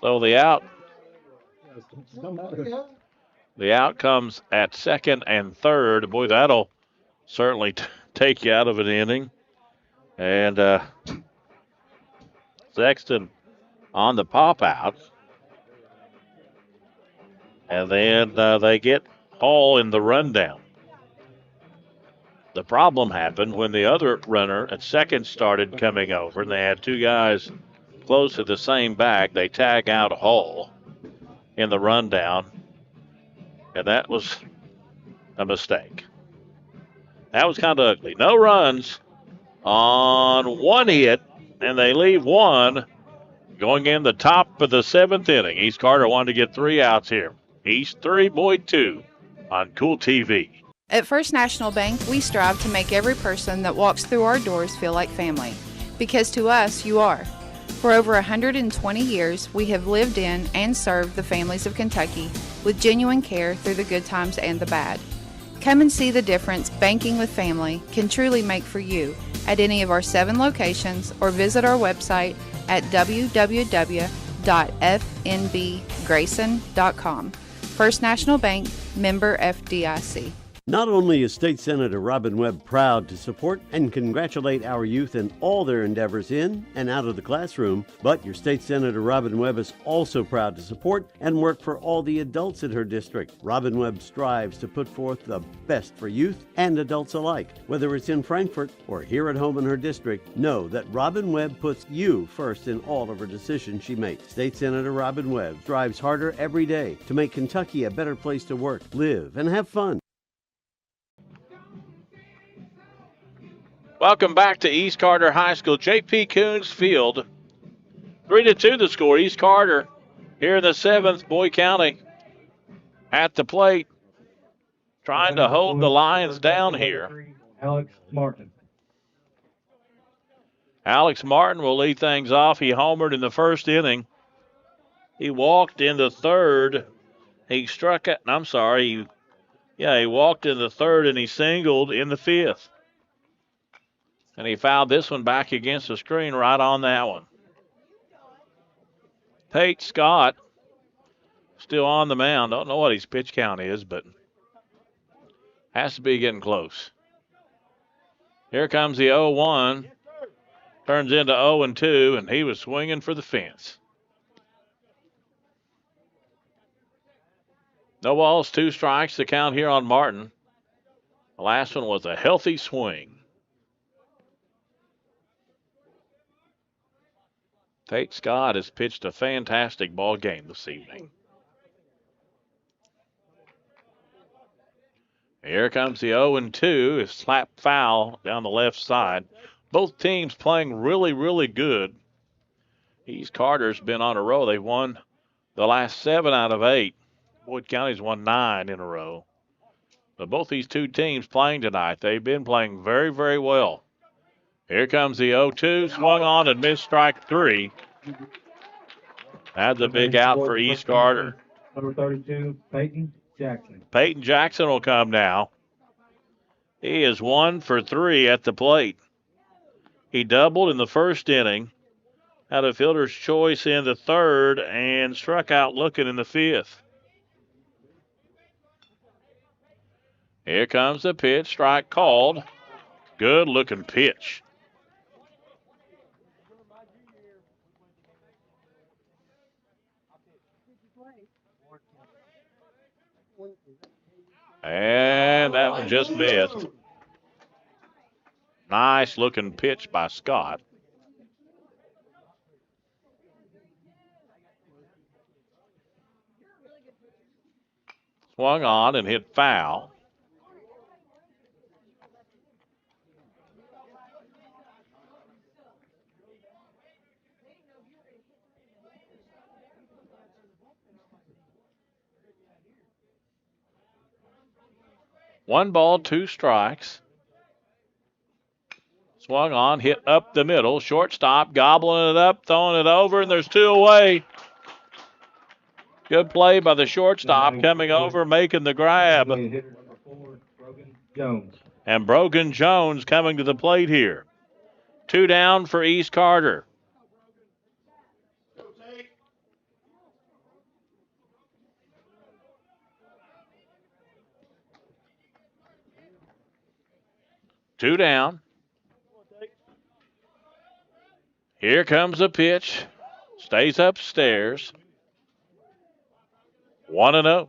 Speaker 2: So the out comes at second and third. Boy, that'll certainly take you out of an inning. And Sexton on the pop out. And then they get Hall in the rundown. The problem happened when the other runner at second started coming over, and they had two guys close to the same bag. They tag out Hall in the rundown, and that was a mistake. That was kind of ugly. No runs on one hit, and they leave one going in the top of the seventh inning. East Carter wanted to get 3 outs here. East 3, Boyd 2 on Kool TV.
Speaker 19: At First National Bank, we strive to make every person that walks through our doors feel like family. Because to us, you are. For over 120 years, we have lived in and served the families of Kentucky with genuine care through the good times and the bad. Come and see the difference banking with family can truly make for you at any of our 7 locations or visit our website at www.fnbgrayson.com. First National Bank, member FDIC.
Speaker 14: Not only is State Senator Robin Webb proud to support and congratulate our youth in all their endeavors in and out of the classroom, but your State Senator Robin Webb is also proud to support and work for all the adults in her district. Robin Webb strives to put forth the best for youth and adults alike. Whether it's in Frankfort or here at home in her district, know that Robin Webb puts you first in all of her decisions she makes. State Senator Robin Webb strives harder every day to make Kentucky a better place to work, live, and have fun.
Speaker 2: Welcome back to East Carter High School. J.P. Coons Field. 3-2 the score. East Carter here in the 7th. Boyd County at the plate trying to hold the Lions down here.
Speaker 5: Alex Martin.
Speaker 2: Alex Martin will lead things off. He homered in the first inning. He walked in the third. He struck it. I'm sorry. He walked in the third and he singled in the 5th. And he fouled this one back against the screen right on that one. Pate Scott still on the mound. Don't know what his pitch count is, but has to be getting close. Here comes the 0-1. Turns into 0-2, and he was swinging for the fence. No balls, 2 strikes to count here on Martin. The last one was a healthy swing. Tate Scott has pitched a fantastic ball game this evening. Here comes the 0-2. It's slap foul down the left side. Both teams playing really, really good. East Carter's been on a roll. They've won the last 7 out of 8. Boyd County's won 9 in a row. But both these two teams playing tonight, they've been playing very, very well. Here comes the 0-2, swung on and missed strike 3. That's a big out for East Carter.
Speaker 5: Number 32, Peyton Jackson.
Speaker 2: Peyton Jackson will come now. He is 1 for 3 at the plate. He doubled in the first inning, had a fielder's choice in the third, and struck out looking in the 5th. Here comes the pitch, strike called. Good looking pitch. And that one just missed. Nice looking pitch by Scott. Swung on and hit foul. 1 ball, 2 strikes. Swung on, hit up the middle. Shortstop gobbling it up, throwing it over, and there's 2 away. Good play by the shortstop coming over, making the grab. And Brogan Jones coming to the plate here. 2 down for East Carter. Two down. Here comes a pitch. Stays upstairs. 1-0.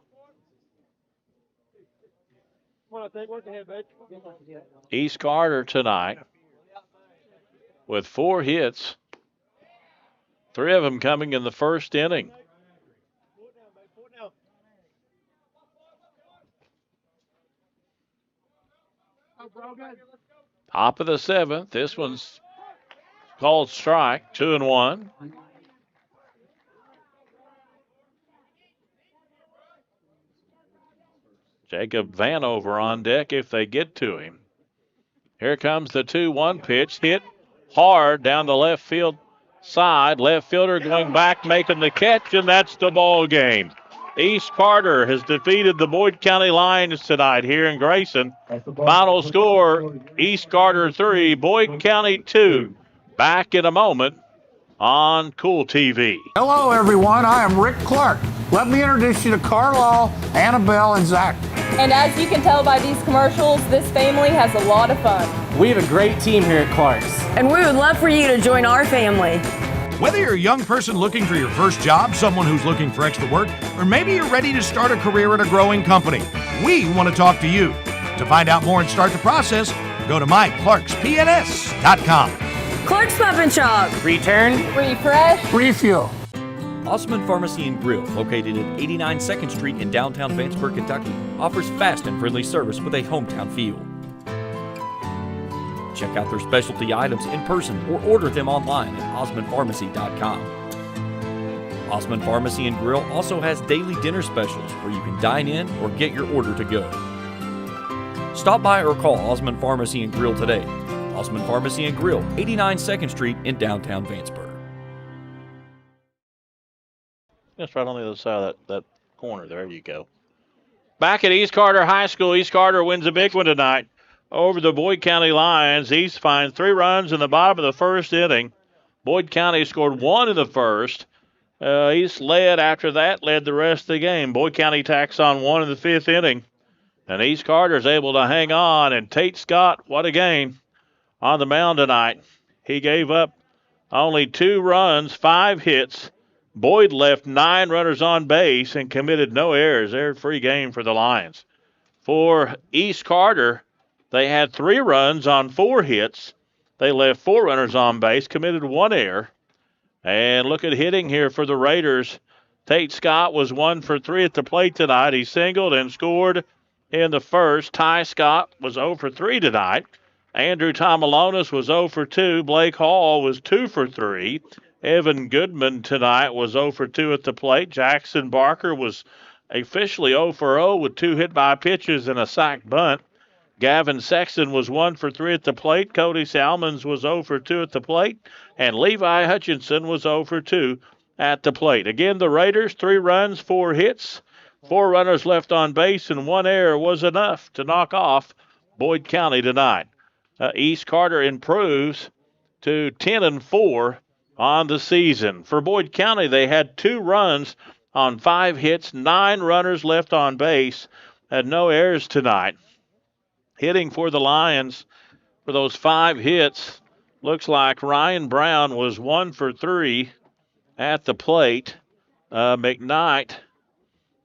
Speaker 2: East Carter tonight with 4 hits. 3 of them coming in the first inning. Top of the 7th. This one's called strike. 2-1. Jacob Vanover on deck if they get to him. Here comes the 2-1 pitch. Hit hard down the left field side. Left fielder going back, making the catch, and that's the ball game. East Carter has defeated the Boyd County Lions tonight here in Grayson. Final score, East Carter 3, Boyd County 2. Back in a moment on Kool TV.
Speaker 3: Hello, everyone. I am Rick Clark. Let me introduce you to Carlisle, Annabelle, and Zach.
Speaker 4: And as you can tell by these commercials, this family has a lot of fun.
Speaker 21: We have a great team here at Clark's.
Speaker 18: And we would love for you to join our family.
Speaker 7: Whether you're a young person looking for your first job, someone who's looking for extra work, or maybe you're ready to start a career at a growing company, we want to talk to you. To find out more and start the process, go to myclarkspns.com.
Speaker 18: Clark's Pub and Shop.
Speaker 21: Return,
Speaker 4: refresh,
Speaker 3: refuel.
Speaker 1: Osman Pharmacy and Grill, located at 89 2nd Street in downtown Vanceburg, Kentucky, offers fast and friendly service with a hometown feel. Check out their specialty items in person or order them online at osmanpharmacy.com. Osman Pharmacy and Grill also has daily dinner specials where you can dine in or get your order to go. Stop by or call Osman Pharmacy and Grill today. Osman Pharmacy and Grill, 89 2nd Street in downtown Vanceburg.
Speaker 2: That's right on the other side of that corner. There you go. Back at East Carter High School, East Carter wins a big one tonight over the Boyd County Lions. East finds 3 runs in the bottom of the first inning. Boyd County scored 1 in the first. East led after that, led the rest of the game. Boyd County tacks on 1 in the 5th inning. And East Carter is able to hang on. And Tate Scott, what a game on the mound tonight. He gave up only 2 runs, 5 hits. Boyd left 9 runners on base and committed no errors. They're free game for the Lions. For East Carter, they had 3 runs on 4 hits. They left 4 runners on base, committed 1 error. And look at hitting here for the Raiders. Tate Scott was 1 for 3 at the plate tonight. He singled and scored in the first. Ty Scott was 0 for 3 tonight. Andrew Tomalonis was 0 for 2. Blake Hall was 2 for 3. Evan Goodman tonight was 0 for 2 at the plate. Jackson Barker was officially 0 for 0 with 2 hit-by pitches and a sac bunt. Gavin Sexton was 1 for 3 at the plate. Cody Salmons was 0 for 2 at the plate. And Levi Hutchinson was 0 for 2 at the plate. Again, the Raiders, 3 runs, 4 hits. 4 runners left on base, and 1 error was enough to knock off Boyd County tonight. East Carter improves to 10-4 on the season. For Boyd County, they had 2 runs on 5 hits, 9 runners left on base, had no errors tonight. Hitting for the Lions for those 5 hits, looks like Ryan Brown was 1 for 3 at the plate. McKnight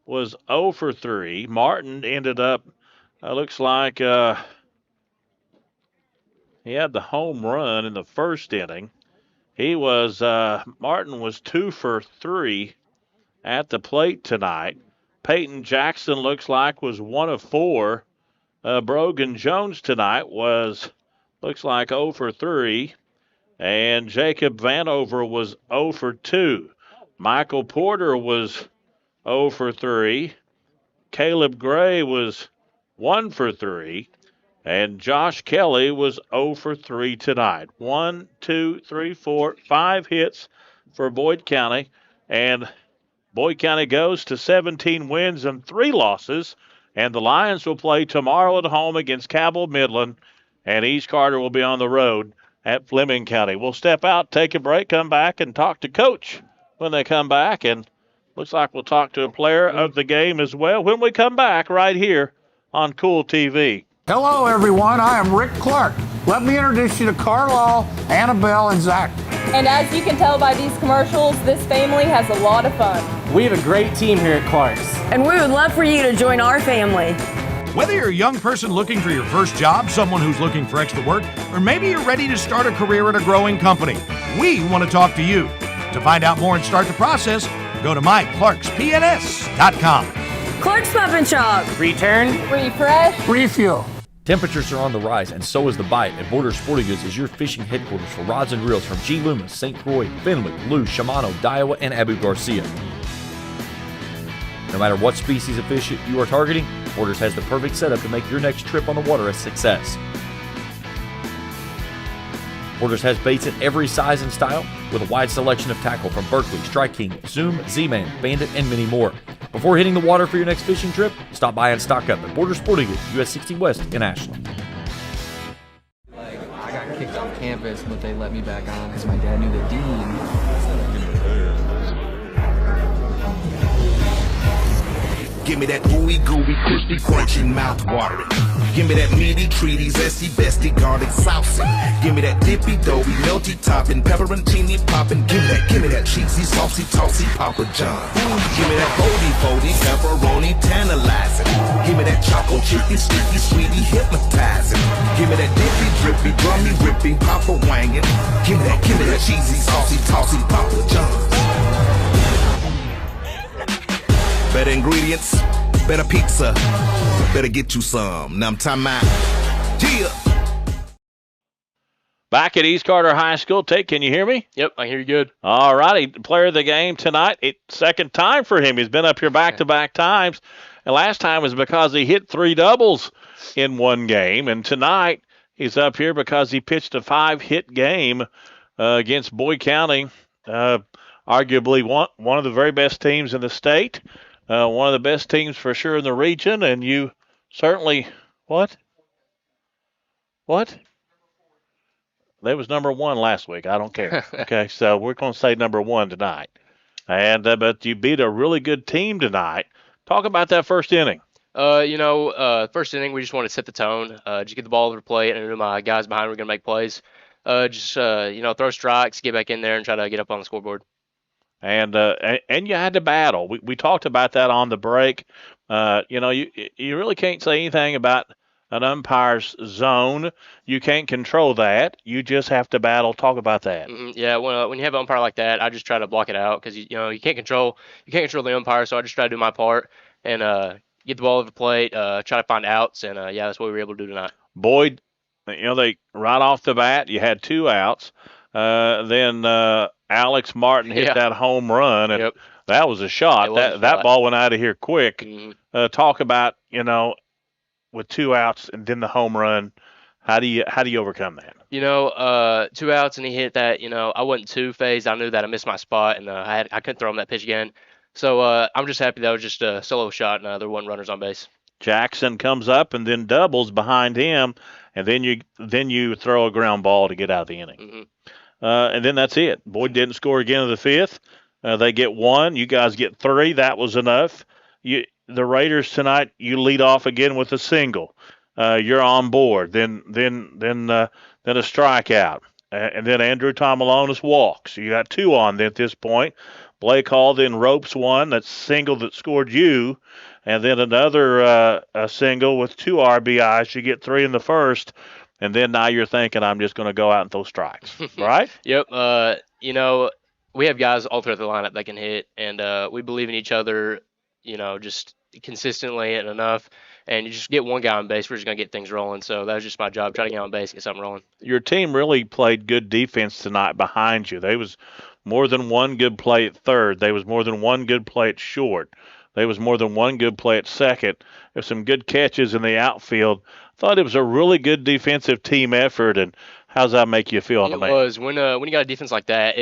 Speaker 2: was 0 for 3. Martin ended up, looks like he had the home run in the first inning. He was, Martin was 2 for 3 at the plate tonight. Peyton Jackson looks like was 1 of 4. Brogan Jones tonight looks like 0 for 3. And Jacob Vanover was 0 for 2. Michael Porter was 0 for 3. Caleb Gray was 1 for 3. And Josh Kelly was 0 for 3 tonight. 1, 2, 3, 4, 5 hits for Boyd County. And Boyd County goes to 17 wins and 3 losses. And the Lions will play tomorrow at home against Cabell Midland. And East Carter will be on the road at Fleming County. We'll step out, take a break, come back, and talk to Coach when they come back. And looks like we'll talk to a player of the game as well when we come back right here on Kool TV.
Speaker 3: Hello, everyone. I am Rick Clark. Let me introduce you to Carlisle, Annabelle, and Zach.
Speaker 4: And as you can tell by these commercials, this family has a lot of fun.
Speaker 21: We have a great team here at Clark's.
Speaker 18: And we would love for you to join our family.
Speaker 7: Whether you're a young person looking for your first job, someone who's looking for extra work, or maybe you're ready to start a career at a growing company, we want to talk to you. To find out more and start the process, go to myclarkspns.com.
Speaker 18: Clark's Pub and Shop.
Speaker 21: Return,
Speaker 4: refresh,
Speaker 3: refuel.
Speaker 1: Temperatures are on the rise, and so is the bite, and Border Sporting Goods is your fishing headquarters for rods and reels from G. Loomis, St. Croix, Findlay, Lou, Shimano, Daiwa, and Abu Garcia. No matter what species of fish you are targeting, Borders has the perfect setup to make your next trip on the water a success. Borders has baits in every size and style, with a wide selection of tackle from Berkley, Strike King, Zoom, Z-Man, Bandit, and many more. Before hitting the water for your next fishing trip, stop by and stock up at Border Sporting Goods, US 60 West in Ashland.
Speaker 12: I got kicked off campus, but they let me back on because my dad knew the dean.
Speaker 13: Give me that ooey gooey, crispy, crunchy, mouth watering. Give me that meaty, treaty, zesty, bestie, garlic saucy. Give me that dippy, doughy, melty topping, pepperoncini popping. Give me that cheesy, saucy, tossy, Papa John. Give me that foldy, pepperoni, tantalizing. Give me that choco chicky, sticky, sweetie, hypnotizing. Give me that dippy, drippy, drummy, rippy, Papa wangin'. Give me that cheesy, saucy, tossy, Papa John. Better ingredients, better pizza, better get you some. Now I'm talking about, yeah.
Speaker 2: Back at East Carter High School. Tate, can you hear me?
Speaker 10: Yep, I hear you good.
Speaker 2: All righty, player of the game tonight. It's second time for him. He's been up here back-to-back times. And last time was because he hit 3 doubles in one game. And tonight he's up here because he pitched a 5-hit game against Boyd County, arguably one of the very best teams in the state. One of the best teams for sure in the region, and you certainly, what? They was number 1 last week. I don't care. Okay, so we're going to say number 1 tonight. And but you beat a really good team tonight. Talk about that first inning.
Speaker 10: First inning, we just want to set the tone. Just get the ball over the plate, and I knew my guys behind were going to make plays. Throw strikes, get back in there, and try to get up on the scoreboard.
Speaker 2: And you had to battle. We talked about that on the break. You really can't say anything about an umpire's zone. You can't control that. You just have to battle. Talk about that.
Speaker 10: Mm-hmm. Yeah, when you have an umpire like that, I just try to block it out because you can't control the umpire. So I just try to do my part and get the ball over the plate, try to find outs, and that's what we were able to do tonight.
Speaker 2: Boyd, they right off the bat, you had 2 outs. Then Alex Martin hit that home run, and that was a shot. That ball went out of here quick. Mm-hmm. Talk about with 2 outs and then the home run. How do you overcome that?
Speaker 10: 2 outs and he hit that. I wasn't too phased. I knew that I missed my spot, and I couldn't throw him that pitch again. So I'm just happy that was just a solo shot, and there weren't runners on base.
Speaker 2: Jackson comes up and then doubles behind him, and then you throw a ground ball to get out of the inning. Mm-hmm. And then that's it. Boyd didn't score again in the 5th. They get 1. You guys get 3. That was enough. The Raiders tonight, you lead off again with a single. You're on board. Then a strikeout, and then Andrew Tomalonis walks. You got 2 on at this point. Blake Hall then ropes 1. That's single that scored you, and then another a single with 2 RBIs. You get 3 in the 1st. And then now you're thinking, I'm just going to go out and throw strikes, right?
Speaker 10: Yep. We have guys all throughout the lineup that can hit, and we believe in each other, just consistently and enough. And you just get one guy on base, we're just going to get things rolling. So that was just my job, try to get on base, get something rolling.
Speaker 2: Your team really played good defense tonight behind you. There was more than one good play at third. There was more than one good play at short. There was more than one good play at second. There's some good catches in the outfield. Thought it was a really good defensive team effort. And how's that make you feel?
Speaker 10: It was. When you got a defense like that,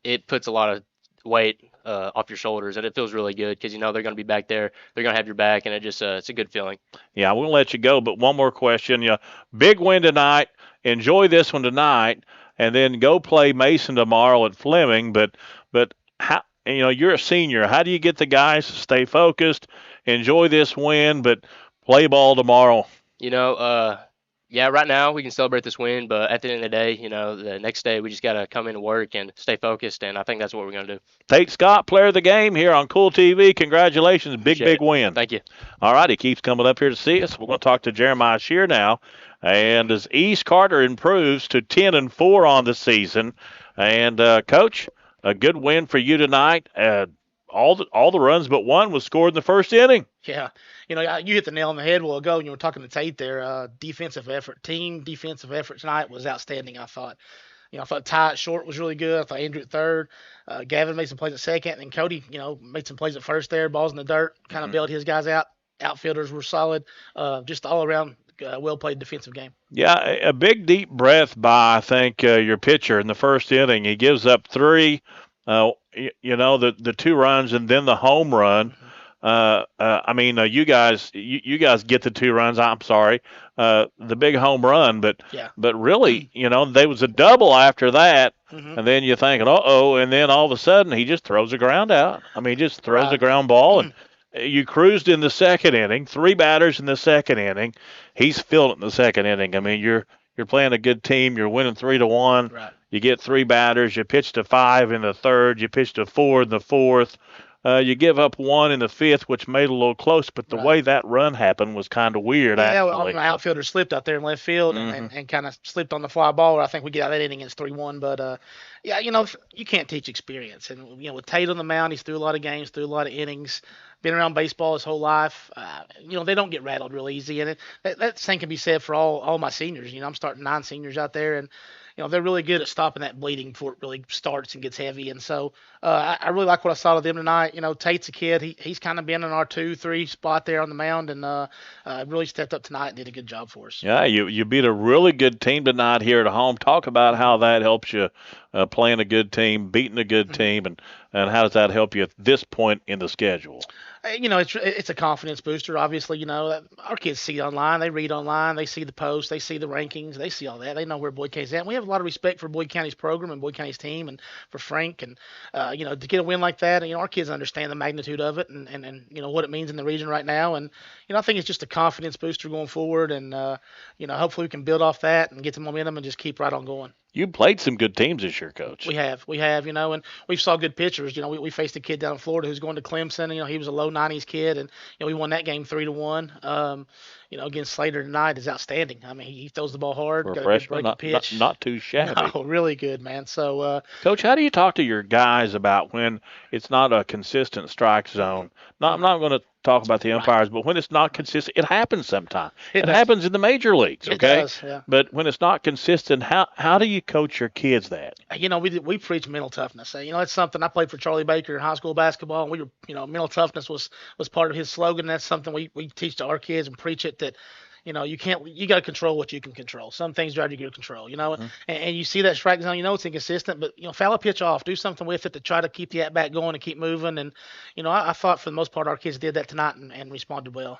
Speaker 10: it puts a lot of weight off your shoulders, and it feels really good because they're going to be back there. They're going to have your back, and it's a good feeling.
Speaker 2: Yeah, we'll let you go, but one more question. Big win tonight. Enjoy this one tonight, and then go play Mason tomorrow at Fleming. But how? You're a senior. How do you get the guys to stay focused, enjoy this win, but play ball tomorrow?
Speaker 10: Yeah, right now we can celebrate this win, but at the end of the day, the next day we just got to come in and work and stay focused, and I think that's what we're going to do.
Speaker 2: Tate Scott, player of the game here on Kool TV. Congratulations. Big win.
Speaker 10: Thank you.
Speaker 2: All right, he keeps coming up here to see us. We're going to talk to Jeremiah Shear now. And as East Carter improves to 10-4 on the season, and Coach, a good win for you tonight. All the runs but one was scored in the first inning.
Speaker 9: Yeah, you hit the nail on the head a while ago when you were talking to Tate there. Team defensive effort tonight was outstanding, I thought. I thought Ty at short was really good. I thought Andrew at third. Gavin made some plays at second, and Cody, made some plays at first there. Balls in the dirt, kind of bailed his guys out. Outfielders were solid. Just all around well-played defensive game.
Speaker 2: Yeah, a big deep breath by, I think, your pitcher in the first inning. He gives up three, the 2 runs and then the home run. You guys get the 2 runs. I'm sorry, the big home run, but really, there was a double after that, and then you're thinking, and then all of a sudden he just throws the ground out. He just throws a ground ball, and you cruised in the second inning. 3 batters in the second inning. He's filled it in the second inning. You're playing a good team. You're winning 3-1.
Speaker 9: Right.
Speaker 2: You get 3 batters. You pitch to 5 in the third. You pitch to 4 in the fourth. You give up 1 in the fifth, which made it a little close, but the way that run happened was kind of weird, actually.
Speaker 9: My outfielder slipped out there in left field and kind of slipped on the fly ball. I think we get out of that inning against 3-1. But, you can't teach experience. And, with Tate on the mound, he's through a lot of games, through a lot of innings, been around baseball his whole life. They don't get rattled real easy. And that same can be said for all my seniors. I'm starting 9 seniors out there, and they're really good at stopping that bleeding before it really starts and gets heavy. And so I really like what I saw of them tonight. Tate's a kid. He's kind of been in our 2-3 spot there on the mound, and really stepped up tonight and did a good job for us.
Speaker 2: Yeah, you beat a really good team tonight here at home. Talk about how that helps you playing a good team, beating a good team, and how does that help you at this point in the schedule?
Speaker 9: It's a confidence booster. Obviously, our kids see online, they read online, they see the posts, they see the rankings, they see all that. They know where Boyd County's at. And we have a lot of respect for Boyd County's program and Boyd County's team, and for Frank. And to get a win like that, our kids understand the magnitude of it and what it means in the region right now. And I think it's just a confidence booster going forward. And hopefully we can build off that and get the momentum and just keep right on going.
Speaker 2: You played some good teams this year, Coach.
Speaker 9: We have, and we saw good pitchers. We faced a kid down in Florida who's going to Clemson. He was a low 90s kid, and we won that game 3-1. Against Slater tonight is outstanding. He throws the ball hard.
Speaker 2: For a
Speaker 9: got
Speaker 2: freshman,
Speaker 9: a good pitch.
Speaker 2: not too shabby.
Speaker 9: No, really good, man. So,
Speaker 2: Coach, how do you talk to your guys about when it's not a consistent strike zone? I'm not going to talk about the umpires, but when it's not consistent, it happens sometimes. It happens in the major leagues, okay?
Speaker 9: It does, yeah.
Speaker 2: But when it's not consistent, how do you coach your kids that?
Speaker 9: We preach mental toughness. It's something. I played for Charlie Baker in high school basketball, and we were, mental toughness was part of his slogan. That's something we teach to our kids and preach it that. You got to control what you can control. Some things drive you to control, and you see that strike zone, it's inconsistent, but, foul a pitch off, do something with it to try to keep the at bat going and keep moving. And, I thought for the most part, our kids did that tonight and responded well.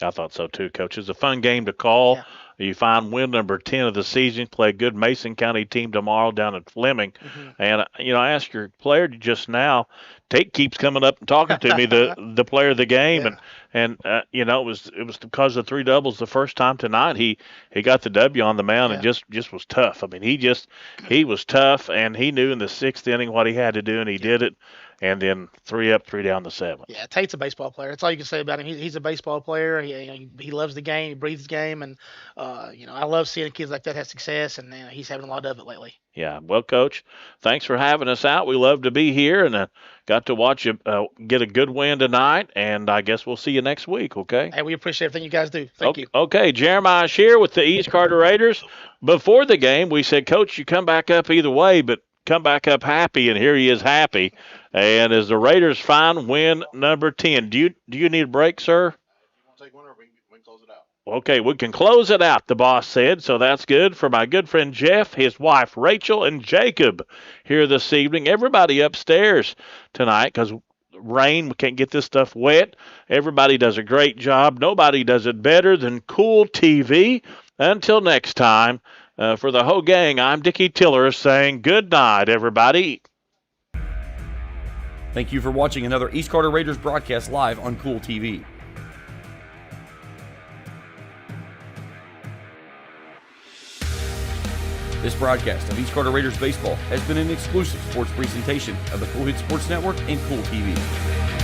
Speaker 2: I thought so too, Coach. It's a fun game to call. Yeah. You find win number 10 of the season, play a good Mason County team tomorrow down at Fleming. And, I asked your player just now, Tate keeps coming up and talking to me, the player of the game. And it was because of 3 doubles the first time tonight. He got the W on the mound and just was tough. He was tough, and he knew in the 6th inning what he had to do, and he did it. And then 3 up, 3 down the 7th.
Speaker 9: Yeah, Tate's a baseball player. That's all you can say about him. He's a baseball player. He loves the game. He breathes the game. And, I love seeing kids like that have success, and he's having a lot of it lately.
Speaker 2: Yeah. Well, Coach, thanks for having us out. We love to be here, and got to watch you get a good win tonight, and I guess we'll see you next week, okay?
Speaker 9: Hey, we appreciate everything you guys do. Thank you.
Speaker 2: Okay, Jeremiah Shear with the East Carter Raiders. Before the game, we said, Coach, you come back up either way, but come back up happy, and here he is happy. And as the Raiders find win number 10. Do you need a break, sir? Okay, we can close it out, the boss said, so that's good. For my good friend Jeff, his wife Rachel, and Jacob here this evening. Everybody upstairs tonight because rain, we can't get this stuff wet. Everybody does a great job. Nobody does it better than Kool TV. Until next time, for the whole gang, I'm Dickie Tiller saying good night, everybody.
Speaker 1: Thank you for watching another East Carter Raiders broadcast live on Kool TV. This broadcast of East Carter Raiders baseball has been an exclusive sports presentation of the Kool Sports Network and Kool TV.